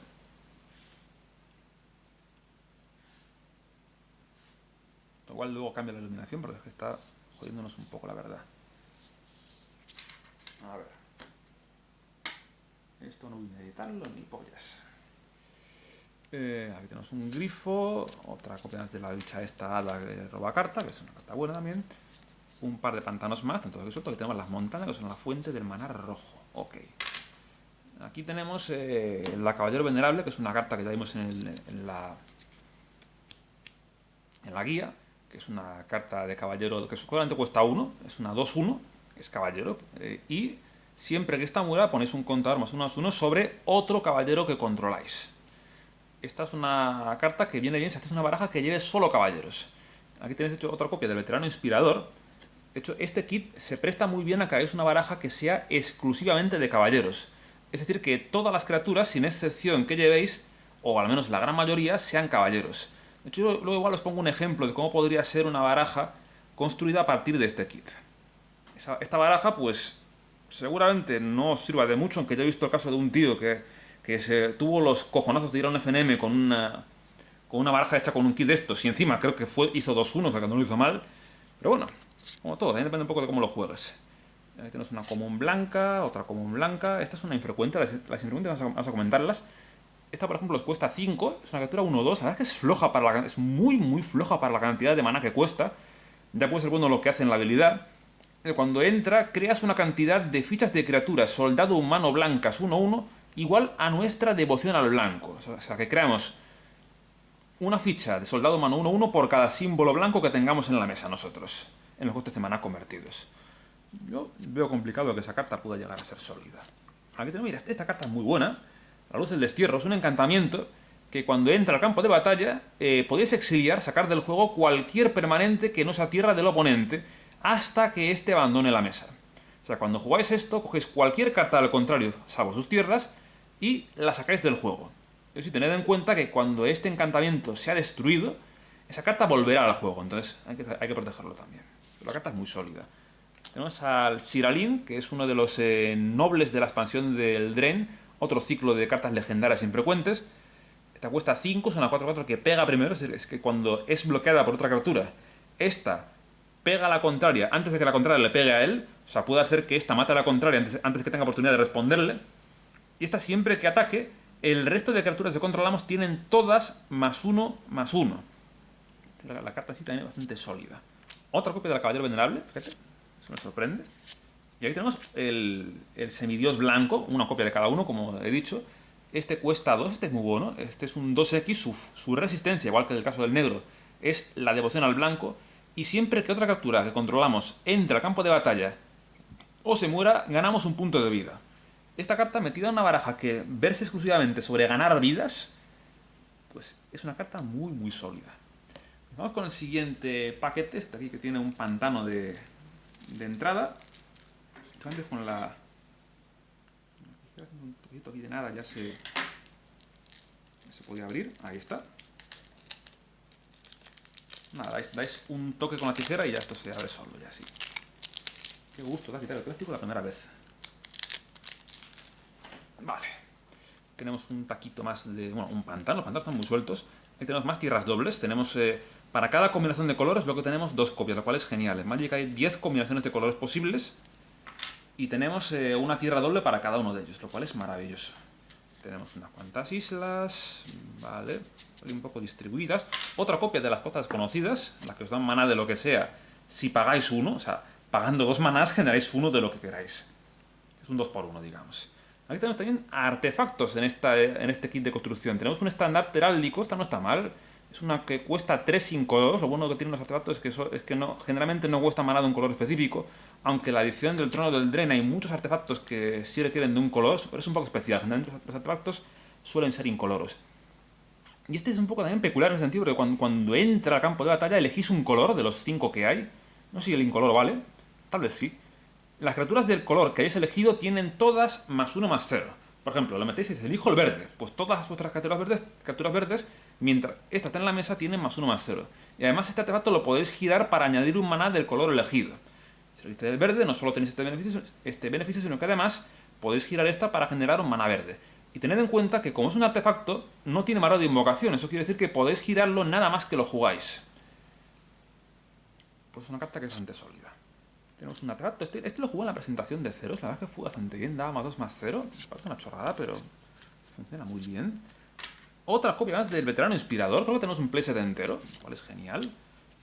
Igual luego cambia la iluminación, porque es que está jodiéndonos un poco, la verdad. A ver. Esto no voy a editarlo ni pollas. Aquí tenemos un grifo, otra copia de la dicha esta hada que roba carta, que es una carta buena también. Un par de pantanos más, tanto que suelto, que tenemos las montañas, que son la fuente del maná rojo. Ok. Aquí tenemos la Caballero Venerable, que es una carta que ya vimos en la guía, que es una carta de caballero que solamente cuesta 1, es una 2/1, es caballero, y siempre que esta muera ponéis un contador +1/+1 sobre otro caballero que controláis. Esta es una carta que viene bien si hacéis una baraja que lleve solo caballeros. Aquí tenéis hecho otra copia del Veterano Inspirador. De hecho, este kit se presta muy bien a que hagáis una baraja que sea exclusivamente de caballeros. Es decir, que todas las criaturas, sin excepción que llevéis, o al menos la gran mayoría, sean caballeros. De hecho, luego igual os pongo un ejemplo de cómo podría ser una baraja construida a partir de este kit. Esta baraja, pues, seguramente no os sirva de mucho, aunque yo he visto el caso de un tío que se tuvo los cojonazos de ir a un FNM con una baraja hecha con un kit de estos, y encima creo que hizo 2/1, o sea que no lo hizo mal. Pero bueno, como todo, también depende un poco de cómo lo juegues. Aquí tenemos una común blanca, otra común blanca. Esta es una infrecuente, las infrecuentes vamos a comentarlas. Esta, por ejemplo, os cuesta 5, es una criatura 1/2. La verdad es que es floja es muy, muy floja para la cantidad de mana que cuesta. Ya puede ser bueno lo que hace en la habilidad. Cuando entra, creas una cantidad de fichas de criaturas soldado humano blancas 1/1 igual a nuestra devoción al blanco. O sea, que creamos una ficha de soldado humano 1/1 por cada símbolo blanco que tengamos en la mesa nosotros, en los costes de maná convertidos. Yo veo complicado que esa carta pueda llegar a ser sólida. Aquí tenemos, mira, esta carta es muy buena. La Luz del Destierro es un encantamiento que cuando entra al campo de batalla podéis exiliar, sacar del juego cualquier permanente que no sea tierra del oponente hasta que éste abandone la mesa. O sea, cuando jugáis esto, cogéis cualquier carta al contrario, salvo sus tierras, y la sacáis del juego. Eso sí, tened en cuenta que cuando este encantamiento se ha destruido, esa carta volverá al juego, entonces hay que protegerlo también. Pero la carta es muy sólida. Tenemos al Siralin, que es uno de los nobles de la expansión del Drain, otro ciclo de cartas legendarias infrecuentes. Esta cuesta 5, es una 4/4 que pega primero, es que cuando es bloqueada por otra criatura, esta pega a la contraria antes de que la contraria le pegue a él, o sea, puede hacer que esta mate a la contraria antes que tenga oportunidad de responderle. Y esta siempre que ataque, el resto de criaturas que controlamos tienen todas +1/+1. La carta sí también es bastante sólida. Otra copia del Caballero Venerable, fíjate, eso me sorprende. Y aquí tenemos el semidios blanco, una copia de cada uno, como he dicho. Este cuesta 2, este es muy bueno. Este es un 2X, su resistencia, igual que en el caso del negro, es la devoción al blanco. y siempre que otra criatura que controlamos entre al campo de batalla o se muera, ganamos un punto de vida. Esta carta metida en una baraja que verse exclusivamente sobre ganar vidas, pues es una carta muy muy sólida. Vamos con el siguiente paquete, este aquí que tiene un pantano de entrada. Antes con la... un poquito aquí de nada ya se podía abrir, ahí está. Nada, dais un toque con la tijera y ya esto se abre solo, ya así. Qué gusto da quitar el plástico la primera vez. Vale. Tenemos un taquito más de... bueno, un pantano, los pantanos están muy sueltos. Aquí tenemos más tierras dobles, tenemos... para cada combinación de colores veo que tenemos 2 copias, lo cual es genial. En Magic hay 10 combinaciones de colores posibles. Y tenemos una tierra doble para cada uno de ellos, lo cual es maravilloso. Tenemos unas cuantas islas, vale, un poco distribuidas. Otra copia de las cosas conocidas, las que os dan maná de lo que sea, si pagáis uno, o sea, pagando 2 manás generáis uno de lo que queráis. Es un 2x1, digamos. Aquí tenemos también artefactos en este kit de construcción. Tenemos un estandarte heráldico, esta no está mal. Es una que cuesta 3 sin color. Lo bueno que tienen los artefactos es que generalmente no cuesta maná de un color específico. Aunque la edición del Trono del Dren hay muchos artefactos que sí requieren de un color, pero es un poco especial. Generalmente los artefactos suelen ser incoloros. Y este es un poco también peculiar en el sentido de que cuando entra al campo de batalla elegís un color de los 5 que hay. No sé si el incoloro vale, tal vez sí. Las criaturas del color que hayáis elegido tienen todas +1 +0. Por ejemplo, lo metéis y dice, elijo el verde. Pues todas vuestras criaturas verdes, mientras esta está en la mesa, tienen +1 +0. Y además este artefacto lo podéis girar para añadir un maná del color elegido. Si elegís el verde, no solo tenéis este beneficio, sino que además podéis girar esta para generar un maná verde. Y tened en cuenta que como es un artefacto, no tiene mareo de invocación. Eso quiere decir que podéis girarlo nada más que lo jugáis. Pues es una carta que es bastante sólida. Tenemos un artefacto. Este lo jugué en la presentación de Ceros. La verdad es que fue bastante bien. Daba +2 +0. Parece una chorrada, pero funciona muy bien. Otra copia más del veterano inspirador. Creo que tenemos un playset entero, lo cual es genial.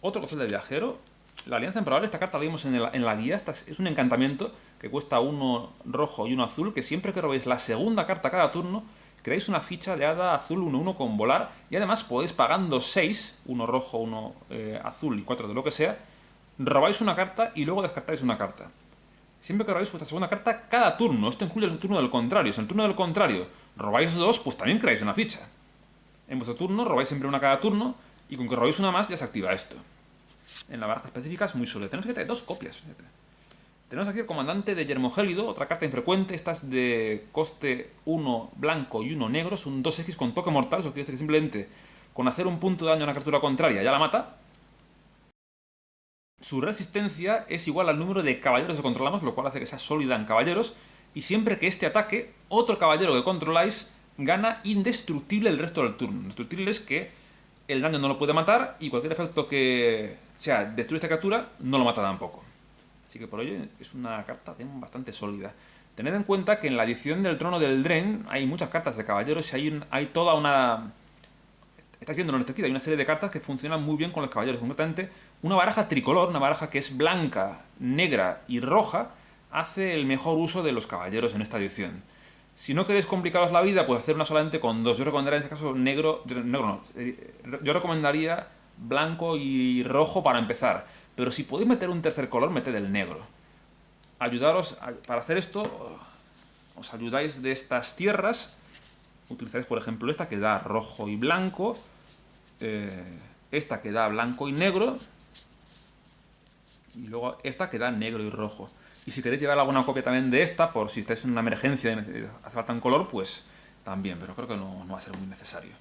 Otro costel de viajero. La alianza improbable. Esta carta la vimos en la guía. Esta es un encantamiento que cuesta 1 rojo y 1 azul. Que siempre que robéis la segunda carta cada turno, creáis una ficha de hada azul 1-1 con volar. Y además podéis, pagando 6, 1 rojo, 1 azul y 4 de lo que sea, robáis una carta y luego descartáis una carta. Siempre que robáis vuestra segunda carta cada turno. Esto incluye el turno del contrario. Si en el turno del contrario robáis 2, pues también creáis una ficha. En vuestro turno robáis siempre una cada turno y con que robéis una más ya se activa esto. En la baraja específica es muy solo. Tenemos que tener 2 copias. Fíjate. Tenemos aquí el comandante de Yermogélido, otra carta infrecuente. Esta es de coste 1 blanco y 1 negro. Es un 2X con toque mortal. Eso quiere decir que simplemente con hacer un punto de daño a una criatura contraria ya la mata. Su resistencia es igual al número de caballeros que controlamos, lo cual hace que sea sólida en caballeros. Y siempre que este ataque, otro caballero que controláis gana indestructible el resto del turno. Indestructible es que el daño no lo puede matar y cualquier efecto que sea destruir esta criatura no lo mata tampoco. Así que por ello es una carta bastante sólida. Tened en cuenta que en la edición del Trono del Dren hay muchas cartas de caballeros y hay toda una... Estáis viendo en nuestro kit, hay una serie de cartas que funcionan muy bien con los caballeros. Concretamente, una baraja tricolor, una baraja que es blanca, negra y roja, hace el mejor uso de los caballeros en esta edición. Si no queréis complicaros la vida, pues hacer una solamente con 2. Yo recomendaría en este caso yo recomendaría blanco y rojo para empezar. Pero si podéis meter un tercer color, meted el negro. Para hacer esto, os ayudáis de estas tierras. Utilizáis, por ejemplo, esta que da rojo y blanco. Esta que da blanco y negro. Y luego esta que da negro y rojo. Y si queréis llevar alguna copia también de esta, por si estáis en una emergencia y hace falta un color, pues también. Pero creo que no va a ser muy necesario.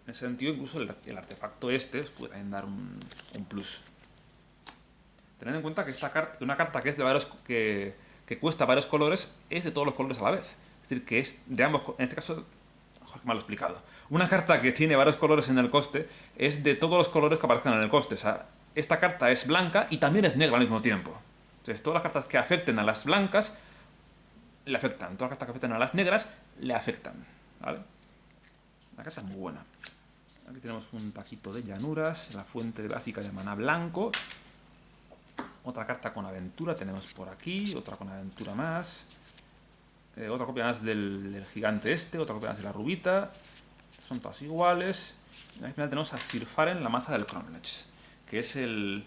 En ese sentido, incluso el artefacto este os puede también dar un plus. Tened en cuenta que una carta que es de varios que cuesta varios colores es de todos los colores a la vez. Es decir, que es de ambos, en este caso, joder, mal explicado. Una carta que tiene varios colores en el coste es de todos los colores que aparezcan en el coste. O sea, esta carta es blanca y también es negra al mismo tiempo. Entonces, todas las cartas que afecten a las blancas le afectan. Todas las cartas que afecten a las negras le afectan. ¿Vale? La carta es muy buena. Aquí tenemos un taquito de llanuras, la fuente básica de maná blanco. Otra carta con aventura tenemos por aquí, otra con aventura más. Otra copia más del gigante este, otra copia más de la rubita. Son todas iguales. Y al final tenemos a Sir Faren, la maza del Cromlech. que es el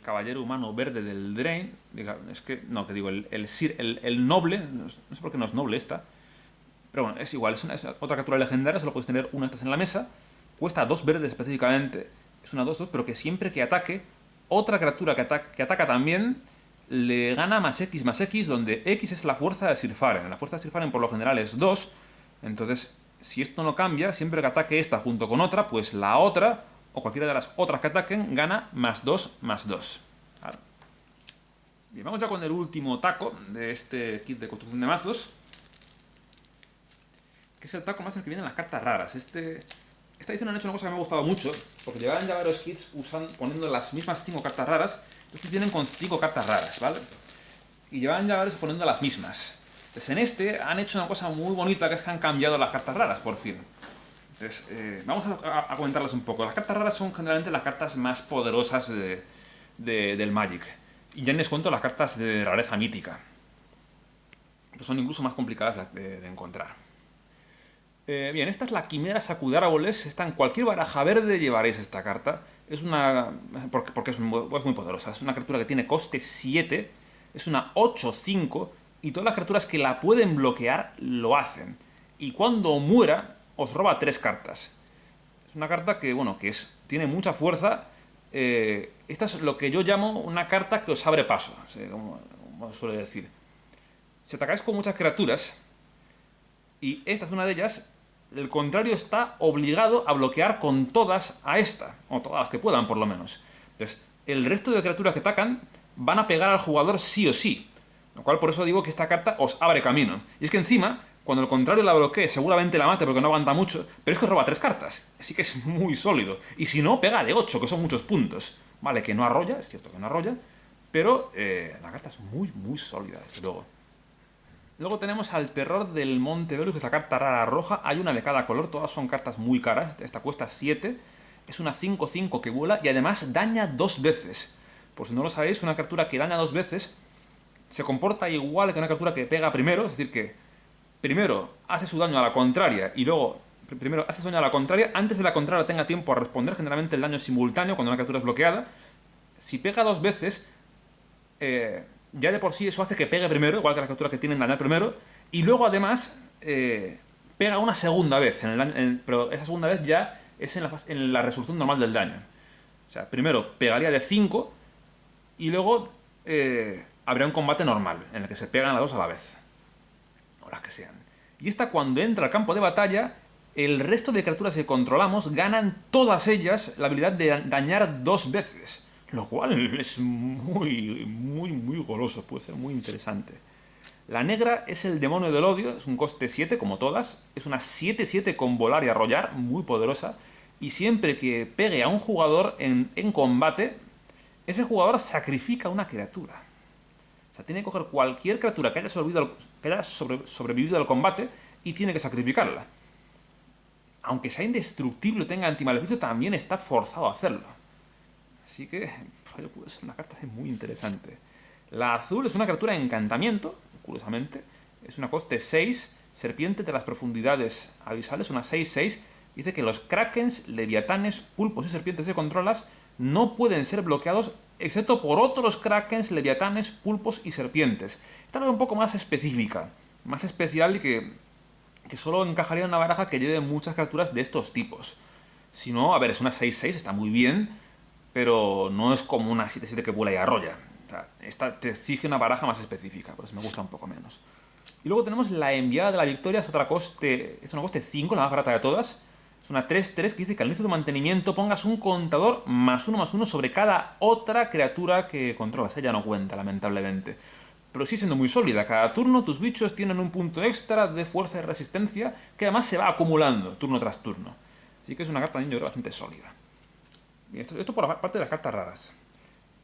caballero humano verde del Drain. Es que, no, que digo, el noble, no sé por qué no es noble esta, pero bueno, es igual, es otra criatura legendaria, solo puedes tener una de estas en la mesa, cuesta 2 verdes específicamente, es una 2-2, pero que siempre que ataque, otra criatura que ataca también, le gana +X, donde X es la fuerza de Sirfaren. La fuerza de Sirfaren por lo general es 2, entonces si esto no cambia, siempre que ataque esta junto con otra, pues la otra, o cualquiera de las otras que ataquen, gana +2/+2. Claro. Bien, vamos ya con el último taco de este kit de construcción de mazos, que es el taco más en el que vienen las cartas raras. Esta edición han hecho una cosa que me ha gustado mucho, porque llevaban ya varios kits poniendo las mismas 5 cartas raras. Estos vienen con 5 cartas raras, ¿vale? Y llevaban ya varios poniendo las mismas. Entonces en este han hecho una cosa muy bonita, que es que han cambiado las cartas raras, por fin. Entonces, vamos a comentarlas un poco. Las cartas raras son generalmente las cartas más poderosas del Magic. Y ya en descuento las cartas de rareza mítica, que son incluso más complicadas de encontrar. Bien, esta es la Quimera Sacudar Árboles. Está en cualquier baraja verde, llevaréis esta carta. Es una... porque es muy poderosa. Es una criatura que tiene coste 7. Es una 8/5. Y todas las criaturas que la pueden bloquear, lo hacen. Y cuando muera, os roba 3 cartas. Es una carta que, bueno, tiene mucha fuerza. Esta es lo que yo llamo una carta que os abre paso, como suele decir. Si atacáis con muchas criaturas, y esta es una de ellas, el contrario está obligado a bloquear con todas a esta, o todas las que puedan por lo menos. Entonces, el resto de criaturas que atacan van a pegar al jugador sí o sí, lo cual por eso digo que esta carta os abre camino. Y es que encima, cuando el contrario la bloquee, seguramente la mate porque no aguanta mucho, pero es que roba 3 cartas, así que es muy sólido. Y si no, pega de 8, que son muchos puntos. Vale, que no arrolla, es cierto que no arrolla, pero la carta es muy, muy sólida, desde luego. Luego tenemos al Terror del Monte Velus, que es la carta rara roja. Hay una de cada color, todas son cartas muy caras. Esta cuesta 7. Es una 5/5 que vuela y además daña 2 veces. Por si no lo sabéis, una criatura que daña 2 veces se comporta igual que una criatura que pega primero. Es decir, que primero hace su daño a la contraria y luego... Primero hace su daño a la contraria. Antes de la contraria tenga tiempo a responder. Generalmente el daño es simultáneo cuando una criatura es bloqueada. Si pega 2 veces... ya de por sí eso hace que pegue primero, igual que las criaturas que tienen dañar primero, y luego además pega una segunda vez, pero esa segunda vez ya es en la resolución normal del daño. O sea, primero pegaría de 5 y luego habría un combate normal, en el que se pegan las dos a la vez, o las que sean. Y esta, cuando entra al campo de batalla, el resto de criaturas que controlamos ganan todas ellas la habilidad de dañar 2 veces. Lo cual es muy, muy, muy goloso, puede ser muy interesante. La negra es el Demonio del Odio, es un coste 7 como todas. Es una 7/7 con volar y arrollar, muy poderosa. Y siempre que pegue a un jugador en combate, ese jugador sacrifica una criatura. O sea, tiene que coger cualquier criatura que haya sobrevivido al combate y tiene que sacrificarla. Aunque sea indestructible o tenga antimaleficio, también está forzado a hacerlo. Así que puede ser una carta muy interesante. La azul es una criatura de encantamiento, curiosamente. Es una coste 6, serpiente de las profundidades abisales, una 6/6. Dice que los krakens, leviatanes, pulpos y serpientes que controlas no pueden ser bloqueados excepto por otros krakens, leviatanes, pulpos y serpientes. Esta es un poco más específica, más especial y que solo encajaría en una baraja que lleve muchas criaturas de estos tipos. Si no, a ver, es una 6/6, está muy bien, pero no es como una 7/7 que vuela y arrolla. O sea, esta te exige una baraja más específica, pues me gusta un poco menos. Y luego tenemos la Enviada de la Victoria, es una coste 5, la más barata de todas. Es una 3/3 que dice que al inicio de tu mantenimiento pongas un contador +1/+1 sobre cada otra criatura que controlas. Ella no cuenta, lamentablemente. Pero sigue siendo muy sólida. Cada turno tus bichos tienen un punto extra de fuerza y resistencia que además se va acumulando turno tras turno. Así que es una carta, yo creo, bastante sólida. Bien, esto por parte de las cartas raras.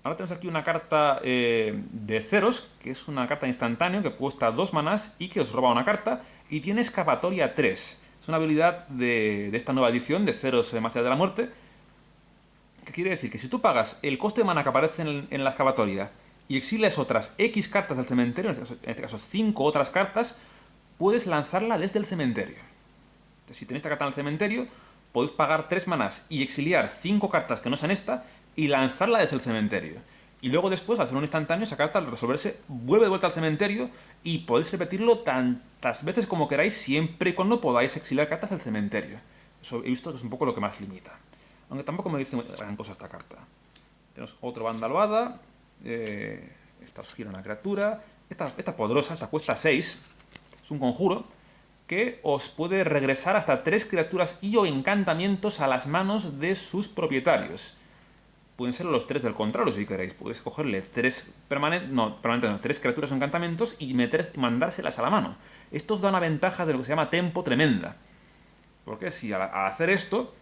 Ahora tenemos aquí una carta de Ceros, que es una carta instantánea que cuesta 2 manás y que os roba una carta. Y tiene escapatoria 3. Es una habilidad de esta nueva edición de Ceros más allá de la muerte. Que quiere decir que si tú pagas el coste de mana que aparece en la escapatoria y exilias otras X cartas del cementerio, en este caso 5 otras cartas, puedes lanzarla desde el cementerio. Entonces, si tenéis esta carta en el cementerio, podéis pagar 3 manás y exiliar 5 cartas que no sean esta y lanzarla desde el cementerio. Y luego después, al ser un instantáneo, esa carta al resolverse vuelve de vuelta al cementerio y podéis repetirlo tantas veces como queráis, siempre y cuando podáis exiliar cartas del cementerio. Eso he visto que es un poco lo que más limita. Aunque tampoco me dice gran cosa esta carta. Tenemos otro Vándalo Hada. Esta os gira una criatura. Esta poderosa, esta cuesta 6. Es un conjuro que os puede regresar hasta 3 criaturas y o encantamientos a las manos de sus propietarios. Pueden ser los 3 del contrario si queréis. Podéis cogerle 3 3 criaturas o encantamientos y mandárselas a la mano. Esto os da una ventaja de lo que se llama tempo tremenda. Porque si al hacer esto,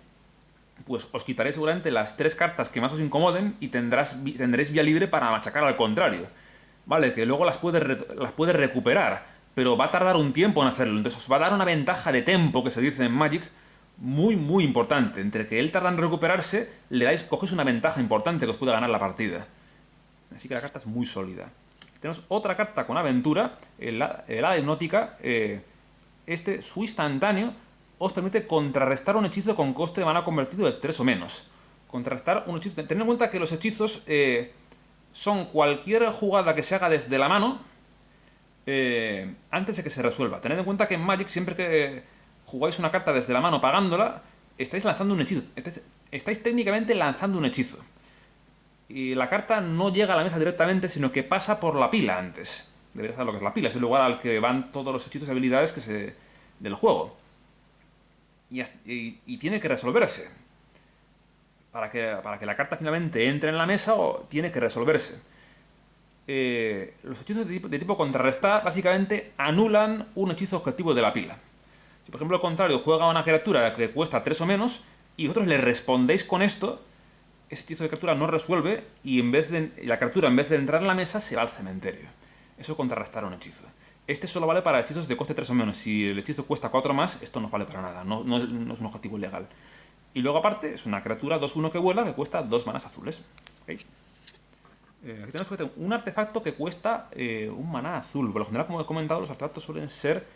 pues os quitaréis seguramente las 3 cartas que más os incomoden y tendréis vía libre para machacar al contrario. Vale, que luego las puede recuperar, pero va a tardar un tiempo en hacerlo. Entonces os va a dar una ventaja de tempo, que se dice en Magic, muy, muy importante. Entre que él tarda en recuperarse, cogéis una ventaja importante que os puede ganar la partida. Así que la carta es muy sólida. Tenemos otra carta con aventura, el Hada Hipnótica. Su instantáneo os permite contrarrestar un hechizo con coste de mana convertido de 3 o menos. Contrarrestar un hechizo. Tened en cuenta que los hechizos son cualquier jugada que se haga desde la mano antes de que se resuelva. Tened en cuenta que en Magic, siempre que jugáis una carta desde la mano pagándola, estáis lanzando un hechizo. Estáis técnicamente lanzando un hechizo. Y la carta no llega a la mesa directamente, sino que pasa por la pila antes. Deberías saber lo que es la pila. Es el lugar al que van todos los hechizos y habilidades del juego. Y tiene que resolverse. Para que la carta finalmente entre en la mesa, tiene que resolverse. Los hechizos de tipo contrarrestar básicamente anulan un hechizo objetivo de la pila. Si por ejemplo al contrario juega una criatura que cuesta 3 o menos y vosotros le respondéis con esto, ese hechizo de criatura no resuelve y la criatura, en vez de entrar en la mesa, se va al cementerio. Eso contrarrestar un hechizo. Este solo vale para hechizos de coste 3 o menos. Si el hechizo cuesta 4 más, esto no vale para nada. No es un objetivo ilegal. Y luego aparte es una criatura 2-1 que vuela que cuesta 2 manas azules. ¿Okay? Aquí tenemos un artefacto que cuesta un maná azul. Por lo general, como he comentado, los artefactos suelen ser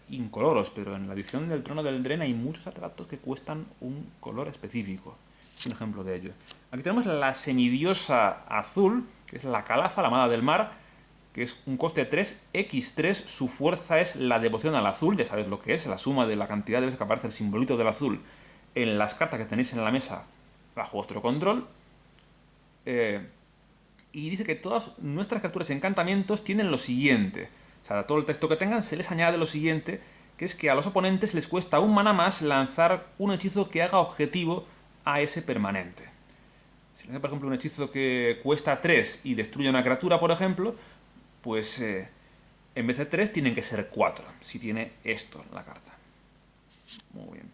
incoloros, pero en la edición del Trono del Dren hay muchos artefactos que cuestan un color específico. Es un ejemplo de ello. Aquí tenemos la semidiosa azul, que es la Calafa, la amada del mar, que es un coste 3, X3, su fuerza es la devoción al azul, ya sabéis lo que es, la suma de la cantidad de veces que aparece el simbolito del azul en las cartas que tenéis en la mesa bajo vuestro control. Y dice que todas nuestras criaturas y encantamientos tienen lo siguiente. O sea, a todo el texto que tengan se les añade lo siguiente, que es que a los oponentes les cuesta un maná más lanzar un hechizo que haga objetivo a ese permanente. Si por ejemplo un hechizo que cuesta 3 y destruye una criatura, por ejemplo, pues en vez de 3 tienen que ser 4, si tiene esto la carta. Muy bien.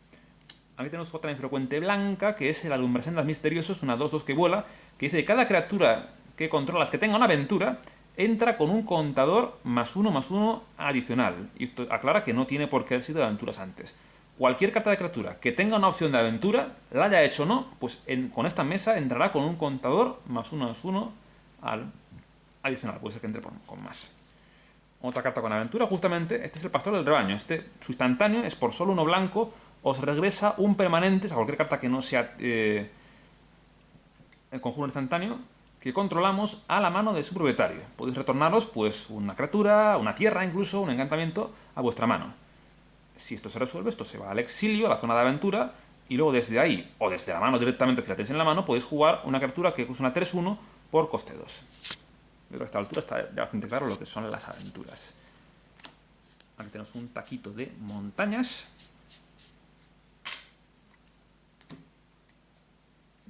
Aquí tenemos otra infrecuente blanca, que es el Alumbrasendas Misteriosos, una 2-2 que vuela, que dice que cada criatura que controlas que tenga una aventura entra con un contador +1/+1 adicional. Y esto aclara que no tiene por qué haber sido de aventuras antes. Cualquier carta de criatura que tenga una opción de aventura, la haya hecho o no, pues con esta mesa entrará con un contador +1/+1 adicional. Puede ser que entre con más. Otra carta con aventura, justamente, este es el Pastor del Rebaño. Su instantáneo es por solo 1 blanco, os regresa un permanente, o sea, cualquier carta que no sea el conjuro instantáneo, que controlamos a la mano de su propietario. Podéis retornaros pues una criatura, una tierra incluso, un encantamiento a vuestra mano. Si esto se resuelve, esto se va al exilio, a la zona de aventura, y luego desde ahí, o desde la mano directamente si la tenéis en la mano, podéis jugar una criatura que cuesta una 3-1 por coste 2. Creo que a esta altura está ya bastante claro lo que son las aventuras. Aquí tenemos un taquito de montañas.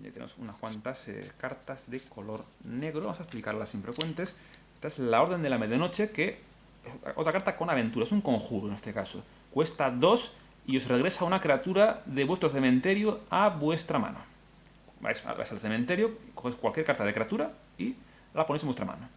Ya tenemos unas cuantas cartas de color negro. Vamos a explicar las infrecuentes. Esta es la Orden de la Medianoche, que es otra carta con aventura. Es un conjuro en este caso. Cuesta 2 y os regresa una criatura de vuestro cementerio a vuestra mano. Vais al cementerio, cogéis cualquier carta de criatura y la ponéis en vuestra mano.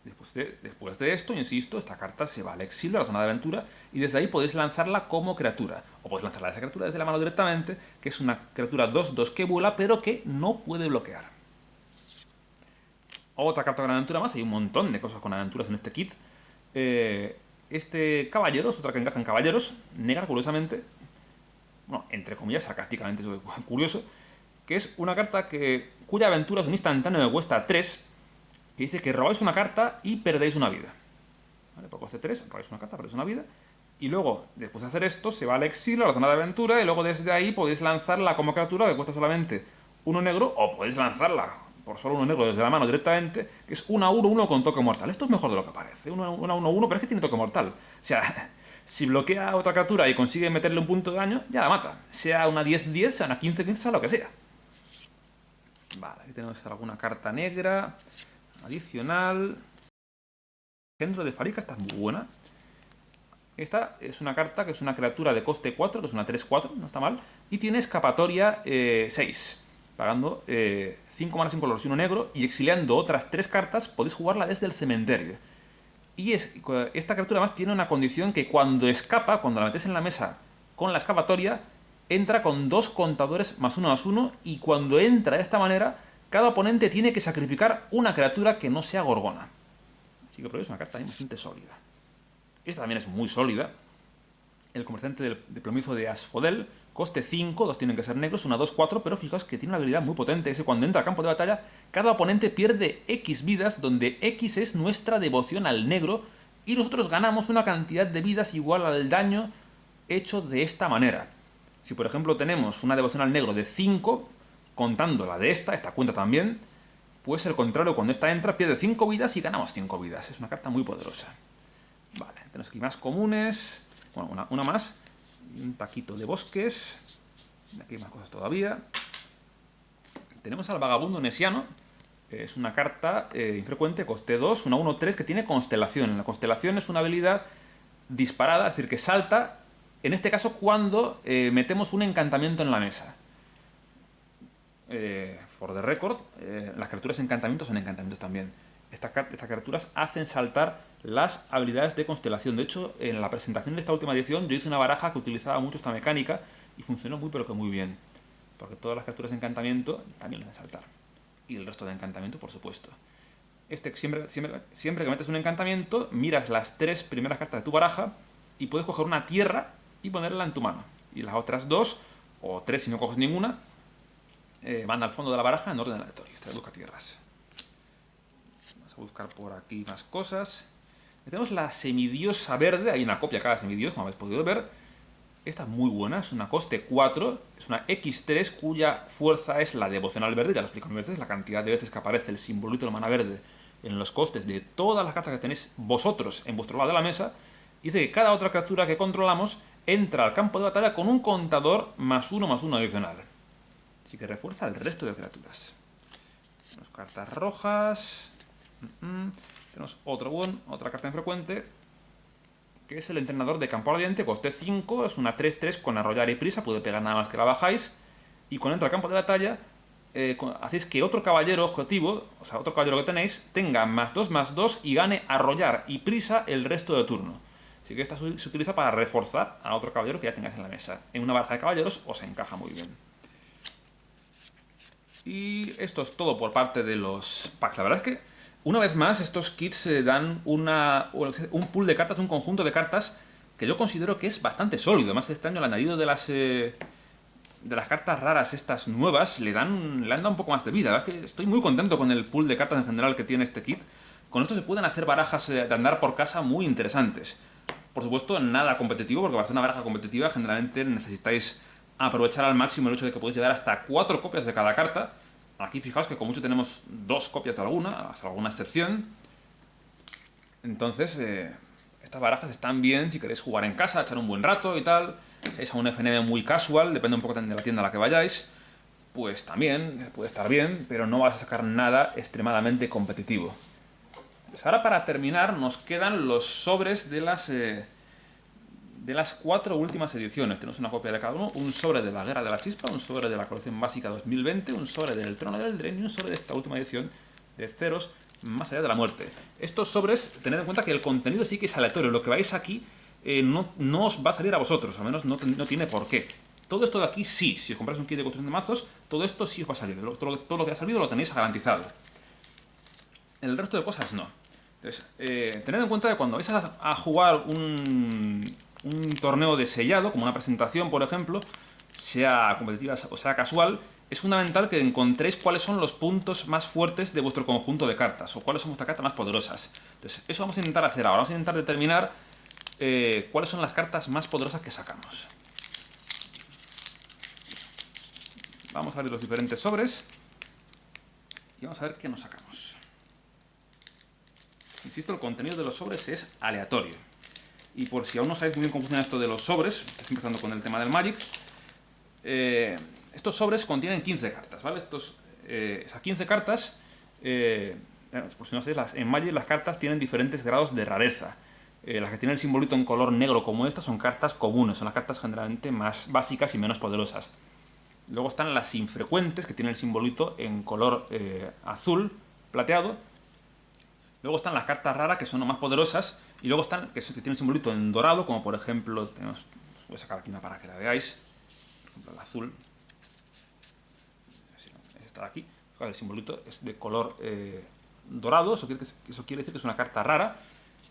Después de esto, insisto, esta carta se va al exilio, a la zona de aventura, y desde ahí podéis lanzarla como criatura. O podéis lanzarla a esa criatura desde la mano directamente, que es una criatura 2-2 que vuela, pero que no puede bloquear. Otra carta con aventura más, hay un montón de cosas con aventuras en este kit. Este Caballeros, otra que encaja en Caballeros, negra curiosamente. bueno, entre comillas, sarcásticamente, es curioso, que es una carta cuya aventura es un instantáneo que cuesta 3, que dice que robáis una carta y perdéis una vida. ¿Vale? Por coste 3, robáis una carta, perdéis una vida. Y luego, después de hacer esto, se va al exilio, a la zona de aventura, y luego desde ahí podéis lanzarla como criatura que cuesta solamente 1 negro, o podéis lanzarla por solo 1 negro desde la mano directamente, que es 1/1/1 con toque mortal. Esto es mejor de lo que parece, 1/1/1, pero es que tiene toque mortal. O sea, si bloquea a otra criatura y consigue meterle un punto de daño, ya la mata. Sea una 10-10, sea una 15-15, sea lo que sea. Vale, aquí tenemos alguna carta negra adicional. Centro de Farika, esta es muy buena. Esta es una carta que es una criatura de coste 4, que es una 3-4, no está mal. Y tiene escapatoria 6. Pagando 5 manas sin color y 1 negro. Y exiliando otras 3 cartas, podéis jugarla desde el cementerio. Y esta criatura además tiene una condición que cuando escapa, cuando la metes en la mesa con la escapatoria, entra con 2 contadores +1/+1. Y cuando entra de esta manera, cada oponente tiene que sacrificar una criatura que no sea Gorgona. Así que por eso es una carta bastante sólida. Esta también es muy sólida. El comerciante del plomizo de Asphodel, coste 5, 2 tienen que ser negros, una 2-4, pero fijaos que tiene una habilidad muy potente, es que cuando entra al campo de batalla, cada oponente pierde X vidas, donde X es nuestra devoción al negro, y nosotros ganamos una cantidad de vidas igual al daño hecho de esta manera. Si por ejemplo tenemos una devoción al negro de 5, contando la de esta cuenta también, pues el contrario, cuando esta entra, pierde 5 vidas y ganamos 5 vidas. Es una carta muy poderosa. Vale, tenemos aquí más comunes. Bueno, una más. Un taquito de bosques. Aquí hay más cosas todavía. Tenemos al vagabundo nesiano. Es una carta infrecuente, coste 2, una 1-3, que tiene constelación. La constelación es una habilidad disparada, es decir, que salta, en este caso, cuando metemos un encantamiento en la mesa. For the record, las criaturas encantamientos son encantamientos también. Estas criaturas hacen saltar las habilidades de constelación. De hecho, en la presentación de esta última edición yo hice una baraja que utilizaba mucho esta mecánica y funcionó muy pero que muy bien. Porque todas las criaturas de encantamiento también las hacen saltar. Y el resto de encantamiento, por supuesto. Siempre que metes un encantamiento, miras las 3 primeras cartas de tu baraja y puedes coger una tierra y ponerla en tu mano. Y las otras 2, o 3 si no coges ninguna, van al fondo de la baraja en orden aleatorio. Busca tierras. Vamos a buscar por aquí más cosas. Tenemos la semidiosa verde. Hay una copia de cada semidios, como habéis podido ver. Esta es muy buena. Es una coste 4. Es una X3 cuya fuerza es la devoción al verde. Ya lo explico mil veces. La cantidad de veces que aparece el simbolito de mana verde en los costes de todas las cartas que tenéis vosotros en vuestro lado de la mesa. Y dice que cada otra criatura que controlamos entra al campo de batalla con un contador +1/+1 adicional. Así que refuerza el resto de criaturas. Tenemos cartas rojas. Tenemos otra carta infrecuente, que es el entrenador de campo ardiente, coste 5, es una 3-3 con arrollar y prisa, puede pegar nada más que la bajáis. Y cuando entra al campo de batalla, hacéis que otro caballero objetivo, o sea, otro caballero que tenéis, tenga +2/+2 y gane arrollar y prisa el resto de turno. Así que esta se utiliza para reforzar a otro caballero que ya tengáis en la mesa. En una baraja de caballeros os encaja muy bien. Y esto es todo por parte de los packs. La verdad es que, una vez más, estos kits dan un pool de cartas, un conjunto de cartas que yo considero que es bastante sólido. Además, este año el añadido de las cartas raras estas nuevas le han dado un poco más de vida. La verdad es que estoy muy contento con el pool de cartas en general que tiene este kit. Con esto se pueden hacer barajas de andar por casa muy interesantes. Por supuesto, nada competitivo, porque para hacer una baraja competitiva generalmente necesitáis aprovechar al máximo el hecho de que podéis llevar hasta 4 copias de cada carta. Aquí fijaos que con mucho tenemos 2 copias de alguna, hasta alguna excepción. Entonces, estas barajas están bien si queréis jugar en casa, echar un buen rato y tal. Es a un FNM muy casual, depende un poco de la tienda a la que vayáis. Pues también puede estar bien, pero no vas a sacar nada extremadamente competitivo. Pues ahora, para terminar, nos quedan los sobres de las 4 últimas ediciones. Tenemos una copia de cada uno, un sobre de la Guerra de la Chispa, un sobre de la colección básica 2020, un sobre del Trono del Eldraine y un sobre de esta última edición de Ceros más allá de la muerte. Estos sobres, tened en cuenta que el contenido sí que es aleatorio. Lo que vais aquí no os va a salir a vosotros, al menos no tiene por qué. Todo esto de aquí sí, si os compráis un kit de construcción de mazos, todo esto sí os va a salir. Todo lo que ha salido lo tenéis garantizado. El resto de cosas no. Entonces, tened en cuenta que cuando vais a jugar un torneo de sellado, como una presentación, por ejemplo, sea competitiva o sea casual, es fundamental que encontréis cuáles son los puntos más fuertes de vuestro conjunto de cartas, o cuáles son vuestras cartas más poderosas. Entonces, eso vamos a intentar hacer ahora. Vamos a intentar determinar cuáles son las cartas más poderosas que sacamos. Vamos a abrir los diferentes sobres y vamos a ver qué nos sacamos. Insisto, el contenido de los sobres es aleatorio. Y por si aún no sabéis muy bien cómo funciona esto de los sobres, estoy empezando con el tema del Magic, estos sobres contienen 15 cartas, ¿vale? Esas 15 cartas, por si no sabéis, en Magic las cartas tienen diferentes grados de rareza. Las que tienen el simbolito en color negro como esta son cartas comunes, son las cartas generalmente más básicas y menos poderosas. Luego están las infrecuentes, que tienen el simbolito en color azul, plateado. Luego están las cartas raras, que son las más poderosas. Y luego están que tienen el simbolito en dorado, como por ejemplo, os voy a sacar aquí una para que la veáis. Por ejemplo, el azul. Esta de aquí. El simbolito es de color dorado. Eso quiere decir que es una carta rara,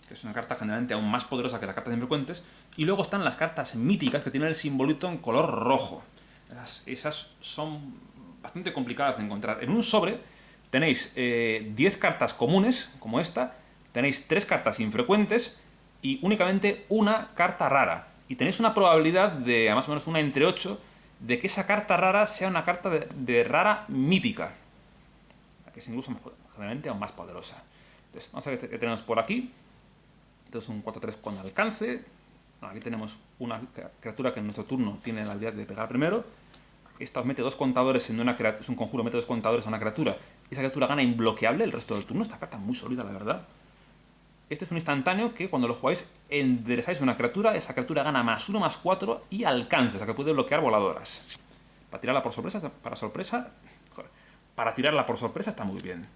que es una carta generalmente aún más poderosa que las cartas infrecuentes. Y luego están las cartas míticas, que tienen el simbolito en color rojo. Esas son bastante complicadas de encontrar. En un sobre tenéis 10 cartas comunes, como esta, tenéis 3 cartas infrecuentes y únicamente una carta rara. Y tenéis una probabilidad de, a más o menos una entre 8, de que esa carta rara sea una carta de rara mítica, que es incluso generalmente aún más poderosa. Entonces, vamos a ver qué tenemos por aquí. Entonces, un 4-3 con alcance. Aquí tenemos una criatura que en nuestro turno tiene la habilidad de pegar primero. Esta os mete 2 contadores en una criatura, es un conjuro, mete 2 contadores a una criatura. Esa criatura gana imbloqueable el resto del turno. Esta carta es muy sólida, la verdad. Este es un instantáneo que cuando lo jugáis enderezáis una criatura, esa criatura gana +1/+4 y alcance, o sea que puede bloquear voladoras. Para tirarla por sorpresa, para tirarla por sorpresa está muy bien.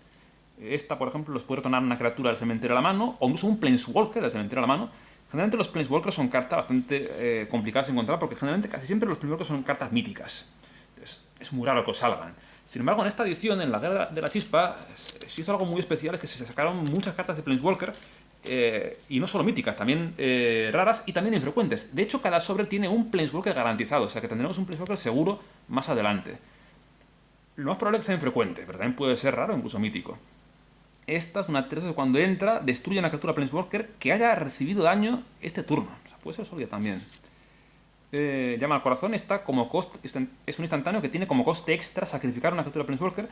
Esta, por ejemplo, los puede retornar una criatura del cementerio a la mano, o incluso un Planeswalker del cementerio a la mano. Generalmente los Planeswalkers son cartas bastante complicadas de encontrar, porque generalmente casi siempre los Planeswalkers son cartas míticas. Entonces, es muy raro que os salgan. Sin embargo, en esta edición, en la Guerra de la Chispa, se hizo algo muy especial, es que se sacaron muchas cartas de Planeswalker, y no solo míticas, también raras y también infrecuentes. De hecho, cada sobre tiene un Planeswalker garantizado, o sea que tendremos un Planeswalker seguro más adelante. Lo más probable es que sea infrecuente, pero también puede ser raro, incluso mítico. Esta es una 3 de cuando entra, destruye una criatura Planeswalker que haya recibido daño este turno. O sea, puede ser sólida también. Llama al corazón, está como coste, es un instantáneo que tiene como coste extra sacrificar una criatura Planeswalker,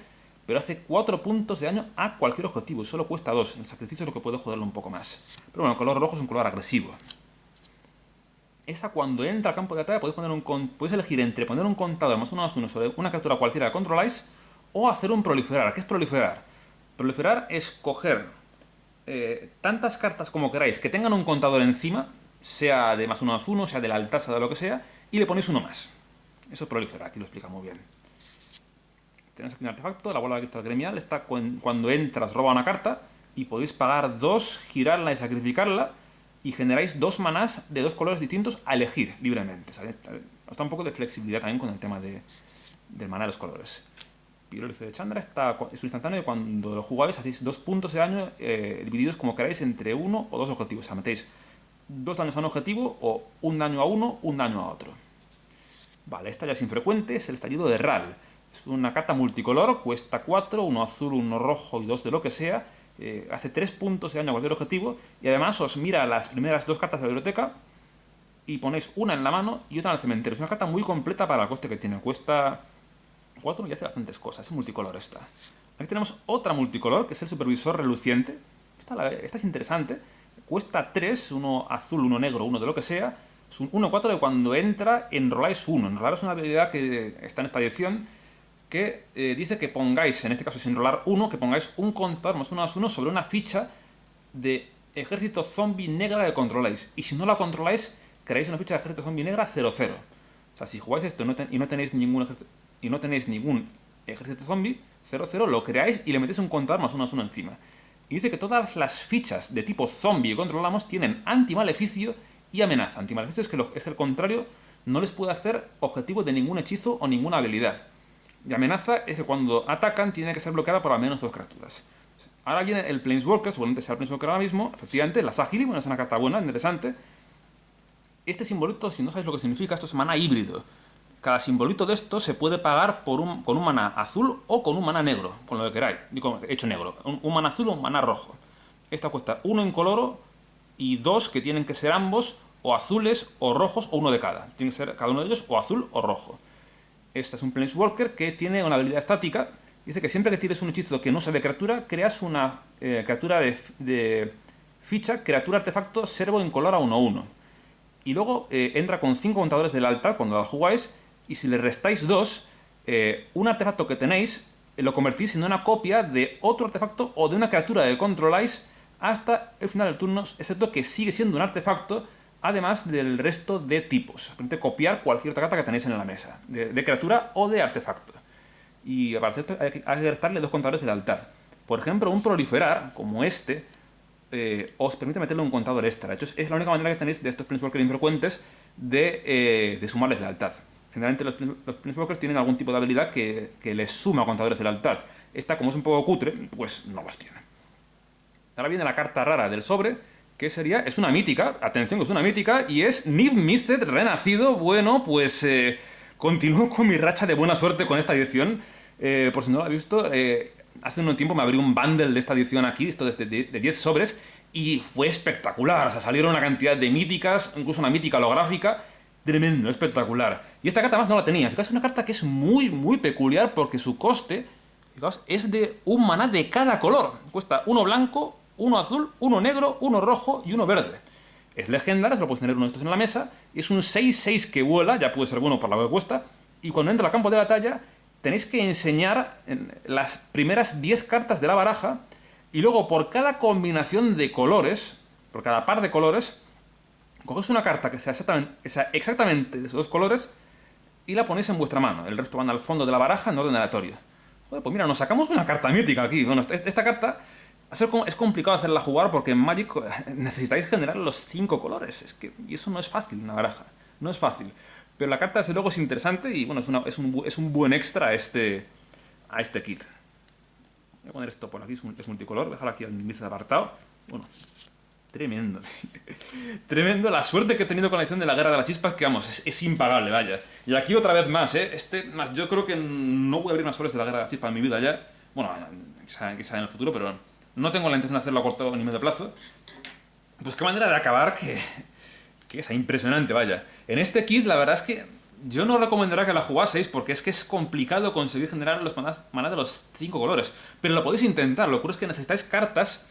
pero hace 4 puntos de daño a cualquier objetivo y solo cuesta 2. El sacrificio es lo que puede joderlo un poco más. Pero bueno, el color rojo es un color agresivo. Esta, cuando entra al campo de batalla, podéis elegir entre poner un contador +1/+1 sobre una criatura cualquiera que controláis o hacer un proliferar. ¿Qué es proliferar? Proliferar es coger tantas cartas como queráis que tengan un contador encima, sea de +1/+1, sea de la altasa, de lo que sea, y le ponéis uno más. Eso es proliferar, aquí lo explica muy bien. Tenemos aquí un artefacto, la bola de cristal gremial. Esta, cuando entras, roba una carta y podéis pagar 2, girarla y sacrificarla, y generáis 2 manás de 2 colores distintos a elegir libremente. ¿Sabes? Os da un poco de flexibilidad también con el tema del maná de los colores. Pirolice de Chandra es un instantáneo y cuando lo jugáis hacéis 2 puntos de daño divididos como queráis entre 1 o 2 objetivos. O sea, metéis 2 daños a un objetivo o un daño a uno, un daño a otro. Vale, esta ya es infrecuente, es el estallido de Ral. Es una carta multicolor, cuesta 4, uno azul, uno rojo y 2 de lo que sea. Hace 3 puntos de daño a cualquier objetivo y además os mira las primeras 2 cartas de la biblioteca y ponéis una en la mano y otra en el cementerio. Es una carta muy completa para el coste que tiene. Cuesta 4 y hace bastantes cosas. Es multicolor esta. Aquí tenemos otra multicolor, que es el supervisor reluciente. Esta es interesante. Cuesta 3, uno azul, uno negro, uno de lo que sea. Es un 1/4 de cuando entra, enroláis 1. Enrolar es una habilidad que está en esta edición que dice que pongáis, en este caso sin enrolar 1, que pongáis un contador +1/+1 sobre una ficha de ejército zombie negra que controláis. Y si no la controláis, creáis una ficha de ejército zombie negra 0/0. O sea, si jugáis esto y no tenéis ningún ejército zombie, 0/0, lo creáis y le metéis un contador +1/+1 encima. Y dice que todas las fichas de tipo zombie que controlamos tienen antimaleficio y amenaza. Antimaleficio es que el contrario no les puede hacer objetivo de ningún hechizo o ninguna habilidad. Y amenaza es que cuando atacan tiene que ser bloqueada por al menos 2 criaturas. Ahora viene el Planeswalker, seguramente sea el Planeswalker ahora mismo. Efectivamente, la Sahili, bueno, es una carta buena, interesante. Este simbolito, si no sabéis lo que significa, esto es maná híbrido. cada simbolito de esto se puede pagar con un maná azul o con un maná negro, con lo que queráis. Digo, hecho negro. Un maná azul o un maná rojo. Esta cuesta 1 incoloro y 2 que tienen que ser ambos o azules o rojos o uno de cada. Tiene que ser cada uno de ellos o azul o rojo. Este es un Planeswalker que tiene una habilidad estática. Dice que siempre que tires un hechizo que no sea de criatura, creas una criatura de ficha, criatura artefacto, servo incolora 1/1. Y luego entra con 5 contadores de lealtad cuando la jugáis. Y si le restáis 2, un artefacto que tenéis lo convertís en una copia de otro artefacto o de una criatura que controláis hasta el final del turno, excepto que sigue siendo un artefacto, además del resto de tipos. Permite copiar cualquier otra carta que tenéis en la mesa, de criatura o de artefacto. Y para hacer esto hay que restarle 2 contadores de lealtad. Por ejemplo, un proliferar, como este, os permite meterle un contador extra. De hecho, es la única manera que tenéis de estos Planeswalkers infrecuentes de sumarles lealtad. Generalmente los Planeswalkers tienen algún tipo de habilidad que les suma contadores de lealtad. Esta, como es un poco cutre, pues no los tiene. Ahora viene la carta rara del sobre, que es una mítica, atención que es una mítica, y es Niv-Mizzet renacido. Bueno, pues continúo con mi racha de buena suerte con esta edición. Por si no lo habéis visto, hace un tiempo me abrí un bundle de esta edición aquí, esto de 10 sobres, y fue espectacular. O sea, salieron una cantidad de míticas, incluso una mítica holográfica, tremendo, espectacular. Y esta carta más no la tenía. Fijaos, es una carta que es muy, muy peculiar porque su coste, fijaos, es de un maná de cada color. Cuesta 1 blanco, 1 azul, 1 negro, 1 rojo y 1 verde. Es legendaria, solo puedes tener uno de estos en la mesa. Y es un 6/6 que vuela, ya puede ser bueno por lo que cuesta. Y cuando entra al campo de batalla, tenéis que enseñar las primeras 10 cartas de la baraja. Y luego por cada combinación de colores, por cada par de colores, cogéis una carta que sea exactamente de esos 2 colores y la ponéis en vuestra mano. El resto van al fondo de la baraja en orden aleatorio. Joder, pues mira, nos sacamos una carta mítica aquí. Bueno, esta carta es complicado hacerla jugar porque en Magic necesitáis generar los 5 colores. Y eso no es fácil en una baraja. No es fácil. Pero la carta desde luego es interesante y bueno, es un buen extra a este kit. Voy a poner esto por aquí, es multicolor. Voy a dejar aquí el índice de apartado. Bueno, tremendo. Tremendo la suerte que he tenido con la edición de la Guerra de las Chispas, que vamos, es impagable, vaya. Y aquí otra vez más, más, yo creo que no voy a abrir más sobres de la Guerra de las Chispas en mi vida ya. Bueno, quizá en el futuro, pero no tengo la intención de hacerlo a corto ni medio plazo. Pues qué manera de acabar que es impresionante, vaya. En este kit, la verdad es que yo no recomendaría que la jugaseis porque es complicado conseguir generar los maná de los 5 colores. Pero lo podéis intentar, lo que ocurre es que necesitáis cartas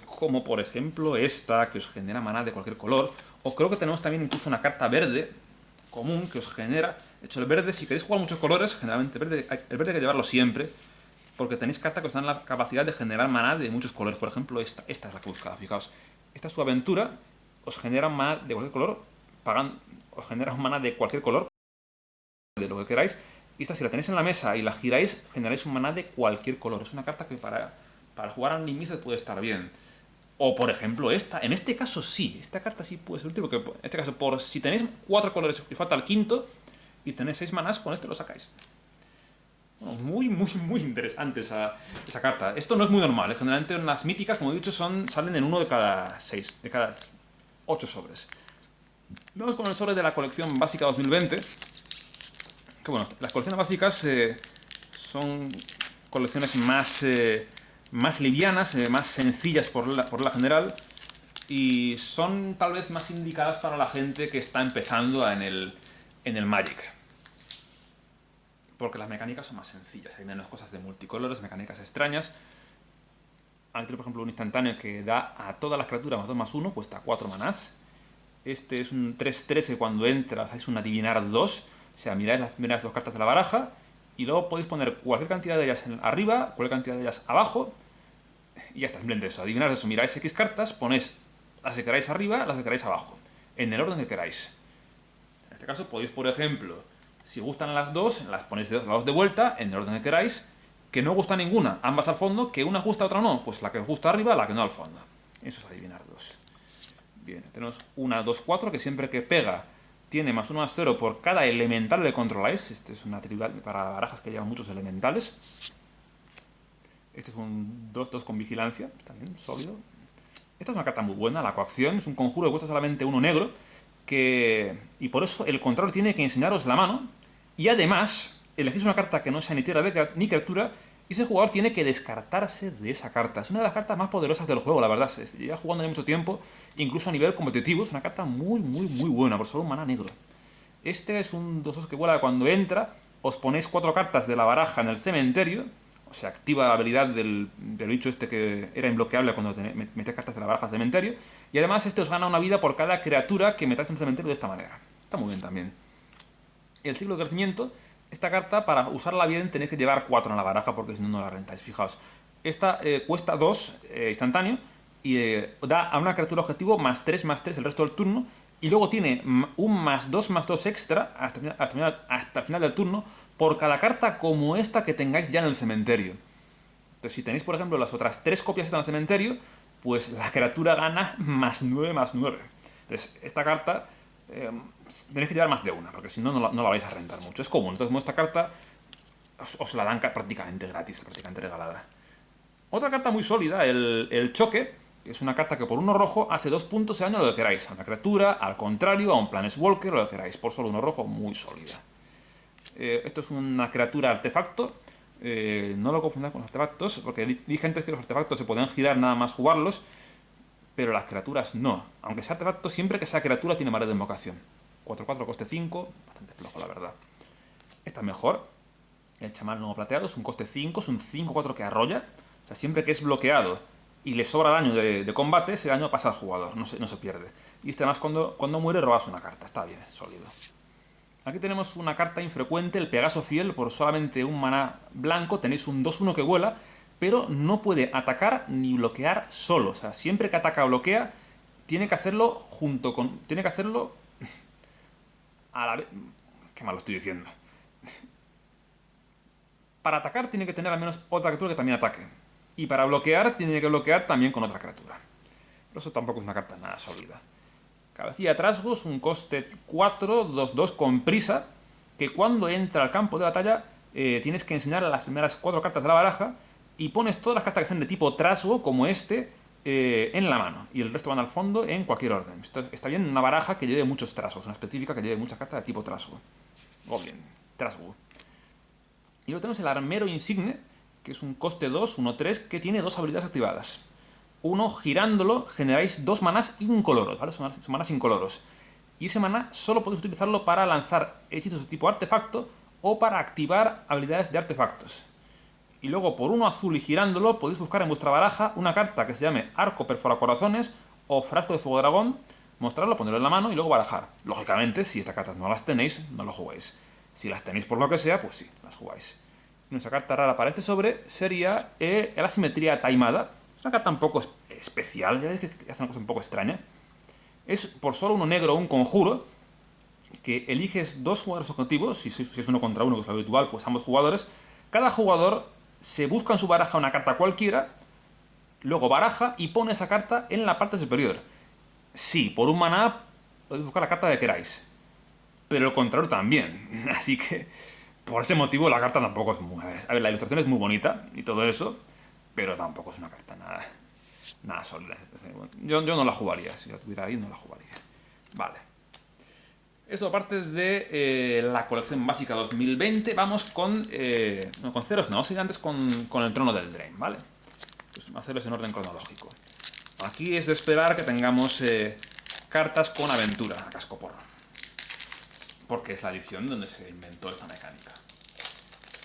como por ejemplo esta, que os genera maná de cualquier color. O creo que tenemos también incluso una carta verde común que os genera. De hecho, el verde, si queréis jugar muchos colores, generalmente el verde hay que llevarlo siempre, porque tenéis cartas que os dan la capacidad de generar maná de muchos colores. Por ejemplo, esta es la que buscaba, fijaos. Esta es su aventura, os genera maná de cualquier color, os genera un maná de cualquier color, de lo que queráis. Y esta, si la tenéis en la mesa y la giráis, generáis un maná de cualquier color. Es una carta que para jugar a Niv-Mizzet puede estar bien. O por ejemplo esta, en este caso sí, esta carta sí puede ser útil porque en este caso, si tenéis 4 colores y falta el quinto y tenéis 6 manás, con este lo sacáis. Bueno, muy, muy, muy interesante esa carta. Esto no es muy normal, generalmente las míticas, como he dicho, salen en uno de cada 6, de cada 8 sobres. Vamos con el sobre de la colección básica 2020. Que bueno, las colecciones básicas son colecciones más livianas, más sencillas por la general, y son tal vez más indicadas para la gente que está empezando en el Magic. Porque las mecánicas son más sencillas, hay menos cosas de multicolores, mecánicas extrañas. Aquí tengo por ejemplo un instantáneo que da a todas las criaturas +2/+1, cuesta 4 manás. Este es un 3/3 que cuando entra hacéis un adivinar 2, o sea, miráis las primeras 2 cartas de la baraja, y luego podéis poner cualquier cantidad de ellas arriba, cualquier cantidad de ellas abajo, y ya está, simplemente eso. Adivinar eso, miráis X cartas, ponéis las que queráis arriba, las que queráis abajo, en el orden que queráis. En este caso podéis, por ejemplo, si gustan las 2, las ponéis de los lados de vuelta, en el orden que queráis. Que no gusta ninguna, ambas al fondo, que una gusta, otra no, pues la que os gusta arriba, la que no al fondo. Eso es adivinar 2. Bien, tenemos una 2/4 que siempre que pega tiene +1/+0 por cada elemental que controláis. Este es una trivial para barajas que llevan muchos elementales. Este es un 2/2 con vigilancia, también sólido. Esta es una carta muy buena, la coacción. Es un conjuro que cuesta solamente 1 negro y por eso el control tiene que enseñaros la mano, y además elegís una carta que no sea ni tierra ni criatura, y ese jugador tiene que descartarse de esa carta. Es una de las cartas más poderosas del juego, la verdad. Se lleva jugando ya mucho tiempo, incluso a nivel competitivo. Es una carta muy, muy, muy buena, por solo un maná negro. Este es un 2-2 que vuela cuando entra. Os ponéis 4 cartas de la baraja en el cementerio. O sea, activa la habilidad del bicho este que era imbloqueable cuando metéis cartas de la baraja al cementerio. Y además este os gana una vida por cada criatura que metáis en el cementerio de esta manera. Está muy bien también. El ciclo de crecimiento. Esta carta, para usarla bien, tenéis que llevar 4 en la baraja porque si no, no la rentáis. Fijaos, esta cuesta 2 instantáneo y da a una criatura objetivo +3/+3 el resto del turno. Y luego tiene un +2/+2 extra hasta el final del turno por cada carta como esta que tengáis ya en el cementerio. Entonces, si tenéis, por ejemplo, las otras 3 copias en el cementerio, pues la criatura gana +9/+9. Entonces, esta carta tenéis que llevar más de una, porque si no, no la vais a rentar mucho. Es común. Entonces, como esta carta os la dan prácticamente gratis, prácticamente regalada. Otra carta muy sólida, el choque, que es una carta que por 1 rojo hace 2 puntos de daño a lo que queráis. A una criatura, al contrario, a un Planeswalker, lo que queráis. Por solo 1 rojo, muy sólida. Esto es una criatura artefacto. No lo confundáis con los artefactos, porque di gente que los artefactos se pueden girar nada más jugarlos, pero las criaturas no. Aunque sea artefacto, siempre que sea criatura tiene mareo de invocación. 4/4, coste 5, bastante flojo, la verdad. Esta es mejor. El chamán lomo plateado es un coste 5, es un 5/4 que arrolla. O sea, siempre que es bloqueado y le sobra daño de combate, ese daño pasa al jugador, no se pierde. Y este además cuando muere robas una carta, está bien, sólido. Aquí tenemos una carta infrecuente, el Pegaso Fiel, por solamente un maná blanco tenéis un 2/1 que vuela, pero no puede atacar ni bloquear solo. O sea, siempre que ataca o bloquea, tiene que hacerlo tiene que hacerlo a la vez. Qué mal lo estoy diciendo. Para atacar tiene que tener al menos otra criatura que también ataque. Y para bloquear tiene que bloquear también con otra criatura. Pero eso tampoco es una carta nada sólida. Cabecilla de Trasgos, un coste 4, 2/2 con prisa, que cuando entra al campo de batalla tienes que enseñar las primeras 4 cartas de la baraja y pones todas las cartas que sean de tipo Trasgo, como este, en la mano. Y el resto van al fondo en cualquier orden. Esto está bien una baraja que lleve muchos Trasgos, una específica que lleve muchas cartas de tipo Trasgo. O bien, Trasgo. Y luego tenemos el Armero Insigne, que es un coste 2, 1/3, que tiene 2 habilidades activadas. Uno, girándolo, generáis 2 manás incoloros, ¿vale? Son manás incoloros. Y ese maná solo podéis utilizarlo para lanzar hechizos de tipo artefacto o para activar habilidades de artefactos. Y luego, por 1 azul y girándolo, podéis buscar en vuestra baraja una carta que se llame Arco Perforacorazones o Frasco de Fuego Dragón, mostrarlo, ponerlo en la mano y luego barajar. Lógicamente, si estas cartas no las tenéis, no lo jugáis. Si las tenéis por lo que sea, pues sí, las jugáis. Nuestra carta rara para este sobre sería la Simetría Taimada. Es una carta un poco especial, ya veis que hace una cosa un poco extraña. Es por solo 1 negro un conjuro, que eliges 2 jugadores objetivos, si es 1 contra 1, que es lo habitual, pues ambos jugadores. Cada jugador se busca en su baraja una carta cualquiera, luego baraja y pone esa carta en la parte superior. Sí, por un maná podéis buscar la carta que queráis, pero el contrario también. Así que, por ese motivo, la carta tampoco es muy... A ver, la ilustración es muy bonita y todo eso, pero tampoco es una carta nada sólida. Yo no la jugaría, si la tuviera ahí no la jugaría. Vale. Esto aparte de la colección básica 2020, vamos con... no, con ceros no, vamos a ir antes con el Trono del Drain, ¿vale? Pues hacerlos en orden cronológico. Aquí es de esperar que tengamos cartas con aventura a cascoporro, porque es la edición donde se inventó esta mecánica.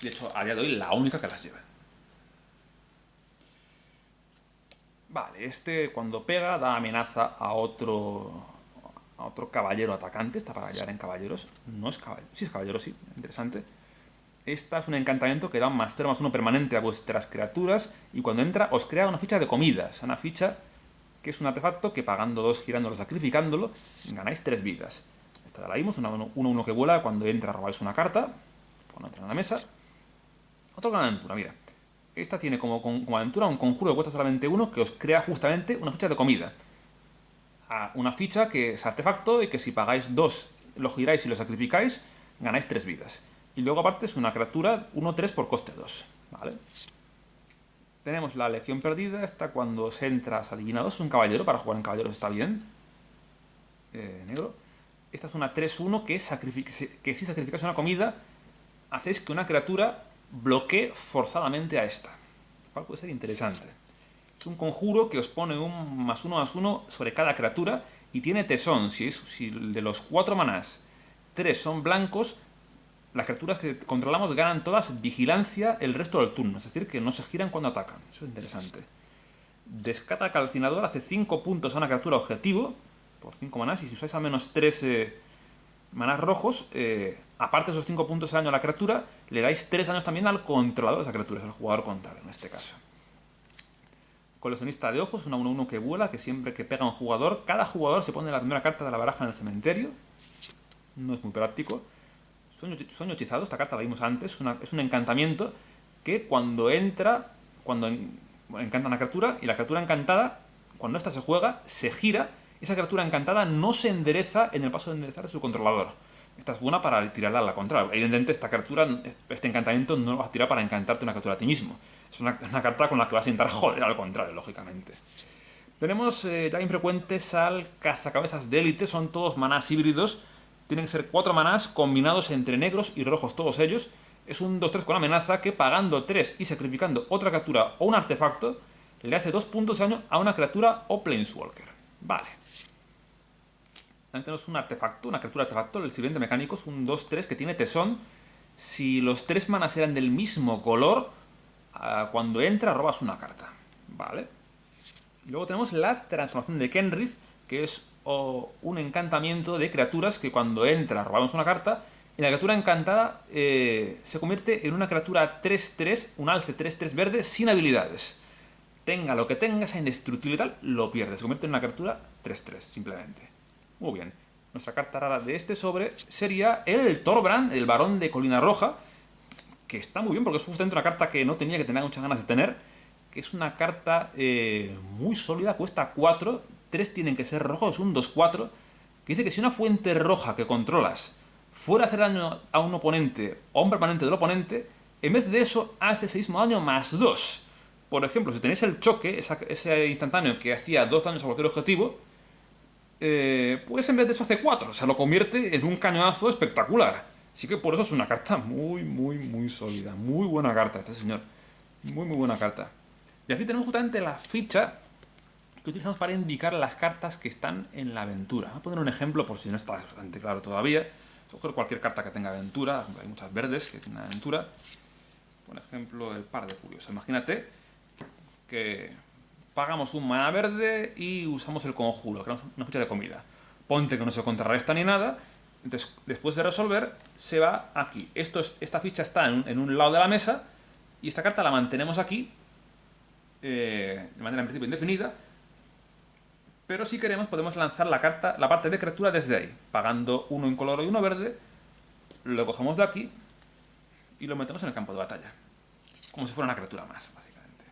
De hecho, a día de hoy la única que las lleva. Vale, este cuando pega da amenaza a otro caballero atacante. Está para hallar en caballeros. No es caballero. Sí es caballero, sí. Interesante. Esta es un encantamiento que da un +0/+1 permanente a vuestras criaturas. Y cuando entra os crea una ficha de comidas. Una ficha que es un artefacto que pagando 2, girándolo, sacrificándolo, ganáis 3 vidas. Esta la vimos. 1/1 que vuela. Cuando entra robáis una carta. Cuando entra en la mesa. Otra gran aventura, mira. Esta tiene como aventura un conjuro que cuesta solamente 1 que os crea justamente una ficha de comida. Una ficha que es artefacto y que si pagáis 2, lo giráis y lo sacrificáis, ganáis 3 vidas. Y luego aparte es una criatura 1/3 por coste 2. ¿Vale? Tenemos la Legión Perdida. Esta cuando se entra adivinados. Es un caballero, para jugar en caballeros está bien. Negro. Esta es una 3-1 que si sacrificáis una comida, hacéis que una criatura bloquee forzadamente a esta. Lo cual puede ser interesante. Es un conjuro que os pone un +1/+1 sobre cada criatura y tiene tesón. Si de los 4 manás 3 son blancos, las criaturas que controlamos ganan todas vigilancia el resto del turno. Es decir, que no se giran cuando atacan. Eso es interesante. Descata calcinador, hace 5 puntos a una criatura objetivo por 5 manás, y si usáis al menos 3 manás rojos, aparte de esos 5 puntos de daño a la criatura, le dais 3 daños también al controlador de esa criatura, es el jugador contrario en este caso. Coleccionista de ojos, una 1-1 que vuela, que siempre que pega a un jugador, cada jugador se pone la primera carta de la baraja en el cementerio. No es muy práctico. Sueño hechizado, esta carta la vimos antes, es un encantamiento que cuando entra, encanta una criatura, y la criatura encantada, cuando esta se juega, se gira. Esa criatura encantada no se endereza en el paso de enderezar de su controlador. Esta es buena para tirarla a la contra. Evidentemente, este encantamiento no lo vas a tirar para encantarte una criatura a ti mismo. Es una carta con la que vas a intentar joder al contrario, lógicamente. Tenemos ya infrecuentes al cazacabezas de élite, son todos manás híbridos. Tienen que ser 4 manás combinados entre negros y rojos todos ellos. Es un 2-3 con amenaza que, pagando 3 y sacrificando otra criatura o un artefacto, le hace 2 puntos de daño a una criatura o planeswalker. Vale. También tenemos un artefacto, una criatura artefacto, el sirviente mecánico, es un 2-3 que tiene tesón. Si los 3 manas eran del mismo color, cuando entra robas una carta. Vale. Y luego tenemos la transformación de Kenrith, que es un encantamiento de criaturas que cuando entra robamos una carta, y la criatura encantada se convierte en una criatura 3-3, un alce 3-3 verde sin habilidades. Tenga lo que tenga, sea indestructible y tal, lo pierde. Se convierte en una criatura 3-3, simplemente. Muy bien. Nuestra carta rara de este sobre sería el Thorbrand, el varón de Colina Roja, que está muy bien porque es justamente una carta que no tenía que tener muchas ganas de tener, que es una carta muy sólida, cuesta 4, 3 tienen que ser rojos, es un 2-4, que dice que si una fuente roja que controlas fuera a hacer daño a un oponente o a un permanente del oponente, en vez de eso hace ese mismo daño +2. Por ejemplo, si tenéis el choque, ese instantáneo que hacía 2 daños a cualquier objetivo, pues en vez de eso hace 4. O sea, lo convierte en un cañonazo espectacular. Así que por eso es una carta muy sólida. Muy buena carta este señor. Muy buena carta. Y aquí tenemos justamente la ficha que utilizamos para indicar las cartas que están en la aventura. Voy a poner un ejemplo por si no está bastante claro todavía. Coger cualquier carta que tenga aventura. Hay muchas verdes que tienen aventura. Por ejemplo, el par de furiosos. Imagínate que pagamos un maná verde y usamos el conjuro, que es una ficha de comida. Ponte que no se contrarresta ni nada. Entonces, después de resolver, se va aquí. Esta ficha está en un lado de la mesa y esta carta la mantenemos aquí de manera en principio indefinida. Pero si queremos podemos lanzar la parte de criatura desde ahí, pagando uno incoloro y uno verde. Lo cogemos de aquí y lo metemos en el campo de batalla, como si fuera una criatura más, básicamente.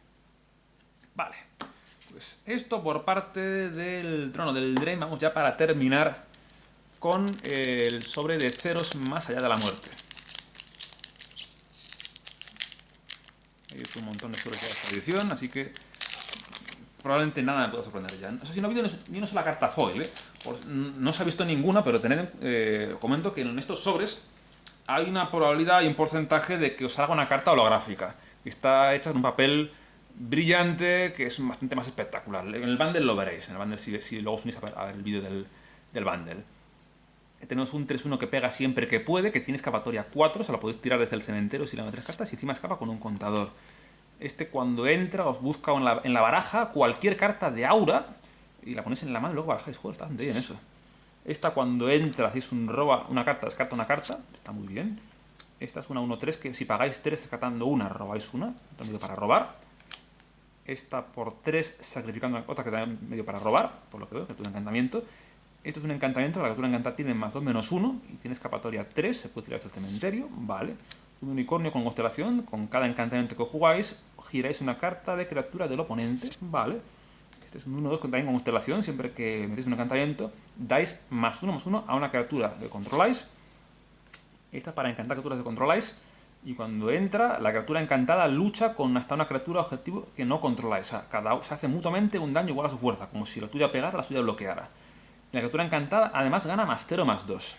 Vale, pues esto por parte del trono del Drain. Vamos ya para terminar con el sobre de ceros más allá de la muerte. Hay un montón de sobres de esta edición, así que probablemente nada me pueda sorprender ya. Eso sí, no ha habido ni una sola carta foil, no se ha visto ninguna, pero comento que en estos sobres hay una probabilidad y un porcentaje de que os salga una carta holográfica. Está hecha en un papel brillante, que es bastante más espectacular. En el bundle lo veréis, en el bundle si luego os unís a ver el vídeo del bundle. Tenemos un 3-1 que pega siempre que puede, que tiene escapatoria 4, se lo podéis tirar desde el cementerio si le dan 3 cartas y encima escapa con un contador. Cuando entra os busca en la baraja cualquier carta de aura y la ponéis en la mano y luego barajáis. Joder, está bastante bien eso. Cuando entra hacéis un roba una carta, descarta una carta, está muy bien. Esta es una 1-3 que si pagáis 3 descartando una, robáis una, está medio para robar. Esta por 3 sacrificando otra que también medio para robar, por lo que veo, que es un encantamiento. Esto es un encantamiento, la criatura encantada tiene +2/-1 y tiene escapatoria 3, se puede tirar desde el cementerio, vale. Un unicornio con constelación, con cada encantamiento que jugáis, giráis una carta de criatura del oponente, vale. Este es un 1-2 también con constelación, siempre que metéis un encantamiento, dais +1/+1 a una criatura que controláis. Esta es para encantar criaturas que controláis, y cuando entra, la criatura encantada lucha con hasta una criatura objetivo que no controláis. O sea, se hace mutuamente un daño igual a su fuerza, como si la tuya pegara, la suya bloqueara. Y la criatura encantada además gana +0/+2.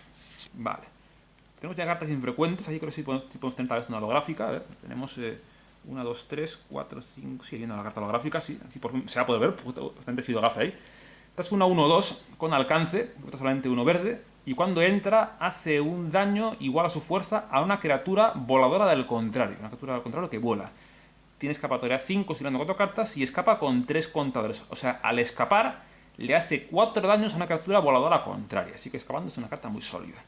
Vale. Tenemos ya cartas infrecuentes. Aquí creo que sí podemos tener tal vez una holográfica. A ver, tenemos 1, 2, 3, 4, 5... Sigue viendo la carta holográfica, sí. Aquí por fin se va a poder ver, bastante sido gafe ahí. Esta es una 1-2 con alcance, cuesta solamente 1 verde. Y cuando entra, hace un daño igual a su fuerza a una criatura voladora del contrario. Una criatura del contrario que vuela. Tiene escapatoria 5 tirando 4 cartas y escapa con 3 contadores. O sea, al escapar le hace 4 daños a una criatura voladora contraria. Así que escapando es una carta muy sólida.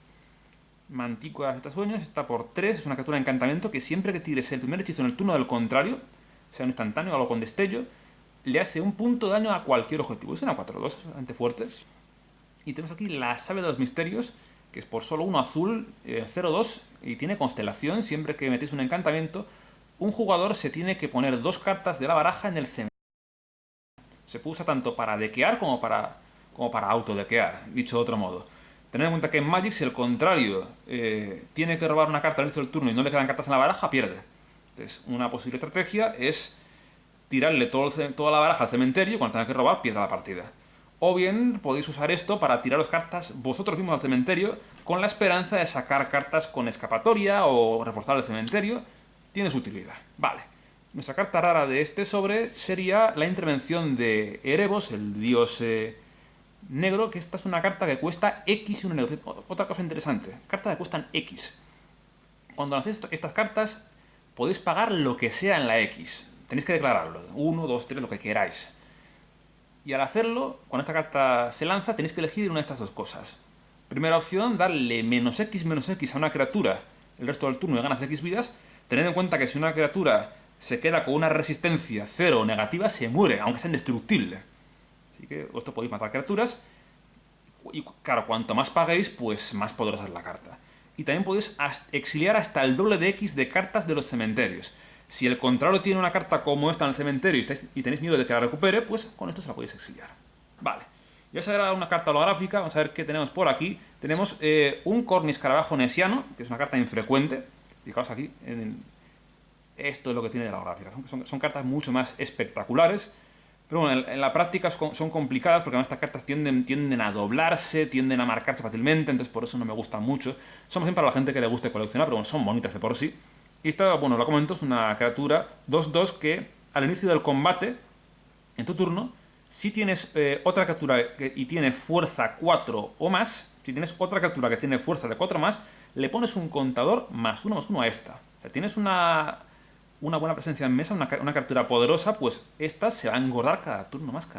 Mantícora de sueños está por 3. Es una criatura de encantamiento que siempre que tires el primer hechizo en el turno del contrario, sea un instantáneo o algo con destello, le hace un punto de daño a cualquier objetivo. Es una 4-2, es bastante fuerte. Y tenemos aquí la Savia de los Misterios, que es por solo 1 azul, 0-2, y tiene constelación. Siempre que metéis un encantamiento, un jugador se tiene que poner 2 cartas de la baraja en el cementerio. Se puede usar tanto para dequear como para autodequear, dicho de otro modo. Tened en cuenta que en Magic, si el contrario tiene que robar una carta al inicio del turno y no le quedan cartas en la baraja, pierde. Entonces, una posible estrategia es tirarle toda la baraja al cementerio, cuando tenga que robar, pierde la partida. O bien podéis usar esto para tiraros cartas vosotros mismos al cementerio con la esperanza de sacar cartas con escapatoria o reforzar el cementerio. Tiene su utilidad. Vale. Nuestra carta rara de este sobre sería la intervención de Erebos, el dios negro, que esta es una carta que cuesta X y un negro. Otra cosa interesante, cartas que cuestan X. Cuando lancéis estas cartas podéis pagar lo que sea en la X. Tenéis que declararlo, 1, 2, 3, lo que queráis. Y al hacerlo, cuando esta carta se lanza, tenéis que elegir una de estas dos cosas. Primera opción, darle -X a una criatura el resto del turno y ganas X vidas. Tened en cuenta que si una criatura se queda con una resistencia 0 o negativa, se muere, aunque sea indestructible. Así que esto podéis matar criaturas. Y claro, cuanto más paguéis, pues más poderosa es la carta. Y también podéis exiliar hasta el doble de X de cartas de los cementerios. Si el contrario tiene una carta como esta en el cementerio y tenéis miedo de que la recupere, pues con esto se la podéis exiliar. Vale. Y vamos a ver una carta holográfica. Vamos a ver qué tenemos por aquí. Tenemos un Corniscarabajo Nesiano, que es una carta infrecuente. Fijaos aquí. Esto es lo que tiene de la holográfica. Son cartas mucho más espectaculares. Pero bueno, en la práctica son complicadas porque además estas cartas tienden a doblarse, tienden a marcarse fácilmente, entonces por eso no me gustan mucho. Son más bien para la gente que le guste coleccionar, pero bueno, son bonitas de por sí. Y esta, bueno, lo comento, es una criatura 2-2 que al inicio del combate, en tu turno, si tienes otra criatura y tiene fuerza 4 o más, si tienes otra criatura que tiene fuerza de 4 más, le pones un contador +1/+1 a esta. O sea, tienes una buena presencia en mesa, una criatura poderosa, pues esta se va a engordar cada turno más.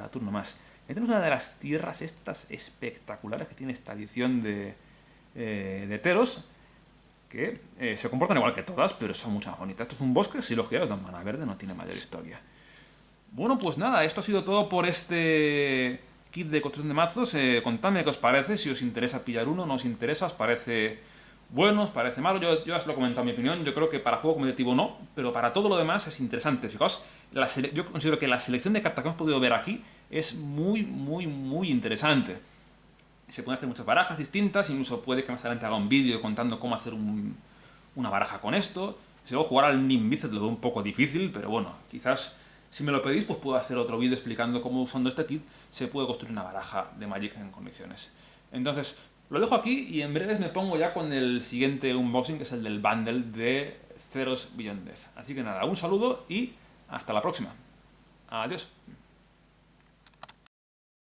Ahí tenemos una de las tierras estas espectaculares que tiene esta edición de Teros, que se comportan igual que todas, pero son mucho más bonitas. Esto es un bosque, si lo giras dan mana verde, no tiene mayor historia. Bueno, pues nada, esto ha sido todo por este kit de construcción de mazos. Contadme qué os parece, si os interesa pillar uno, no os interesa, os parece bueno, os parece malo. Yo os lo he comentado mi opinión. Yo creo que para juego competitivo no, pero para todo lo demás es interesante. Fijaos, yo considero que la selección de cartas que hemos podido ver aquí es muy interesante. Se pueden hacer muchas barajas distintas, incluso puede que más adelante haga un vídeo contando cómo hacer una baraja con esto. Si luego jugar al Nimbizet lo veo un poco difícil, pero bueno, quizás si me lo pedís, pues puedo hacer otro vídeo explicando cómo usando este kit se puede construir una baraja de Magic en condiciones. Entonces, lo dejo aquí y en breves me pongo ya con el siguiente unboxing, que es el del bundle de Theros Beyond Death. Así que nada, un saludo y hasta la próxima. Adiós.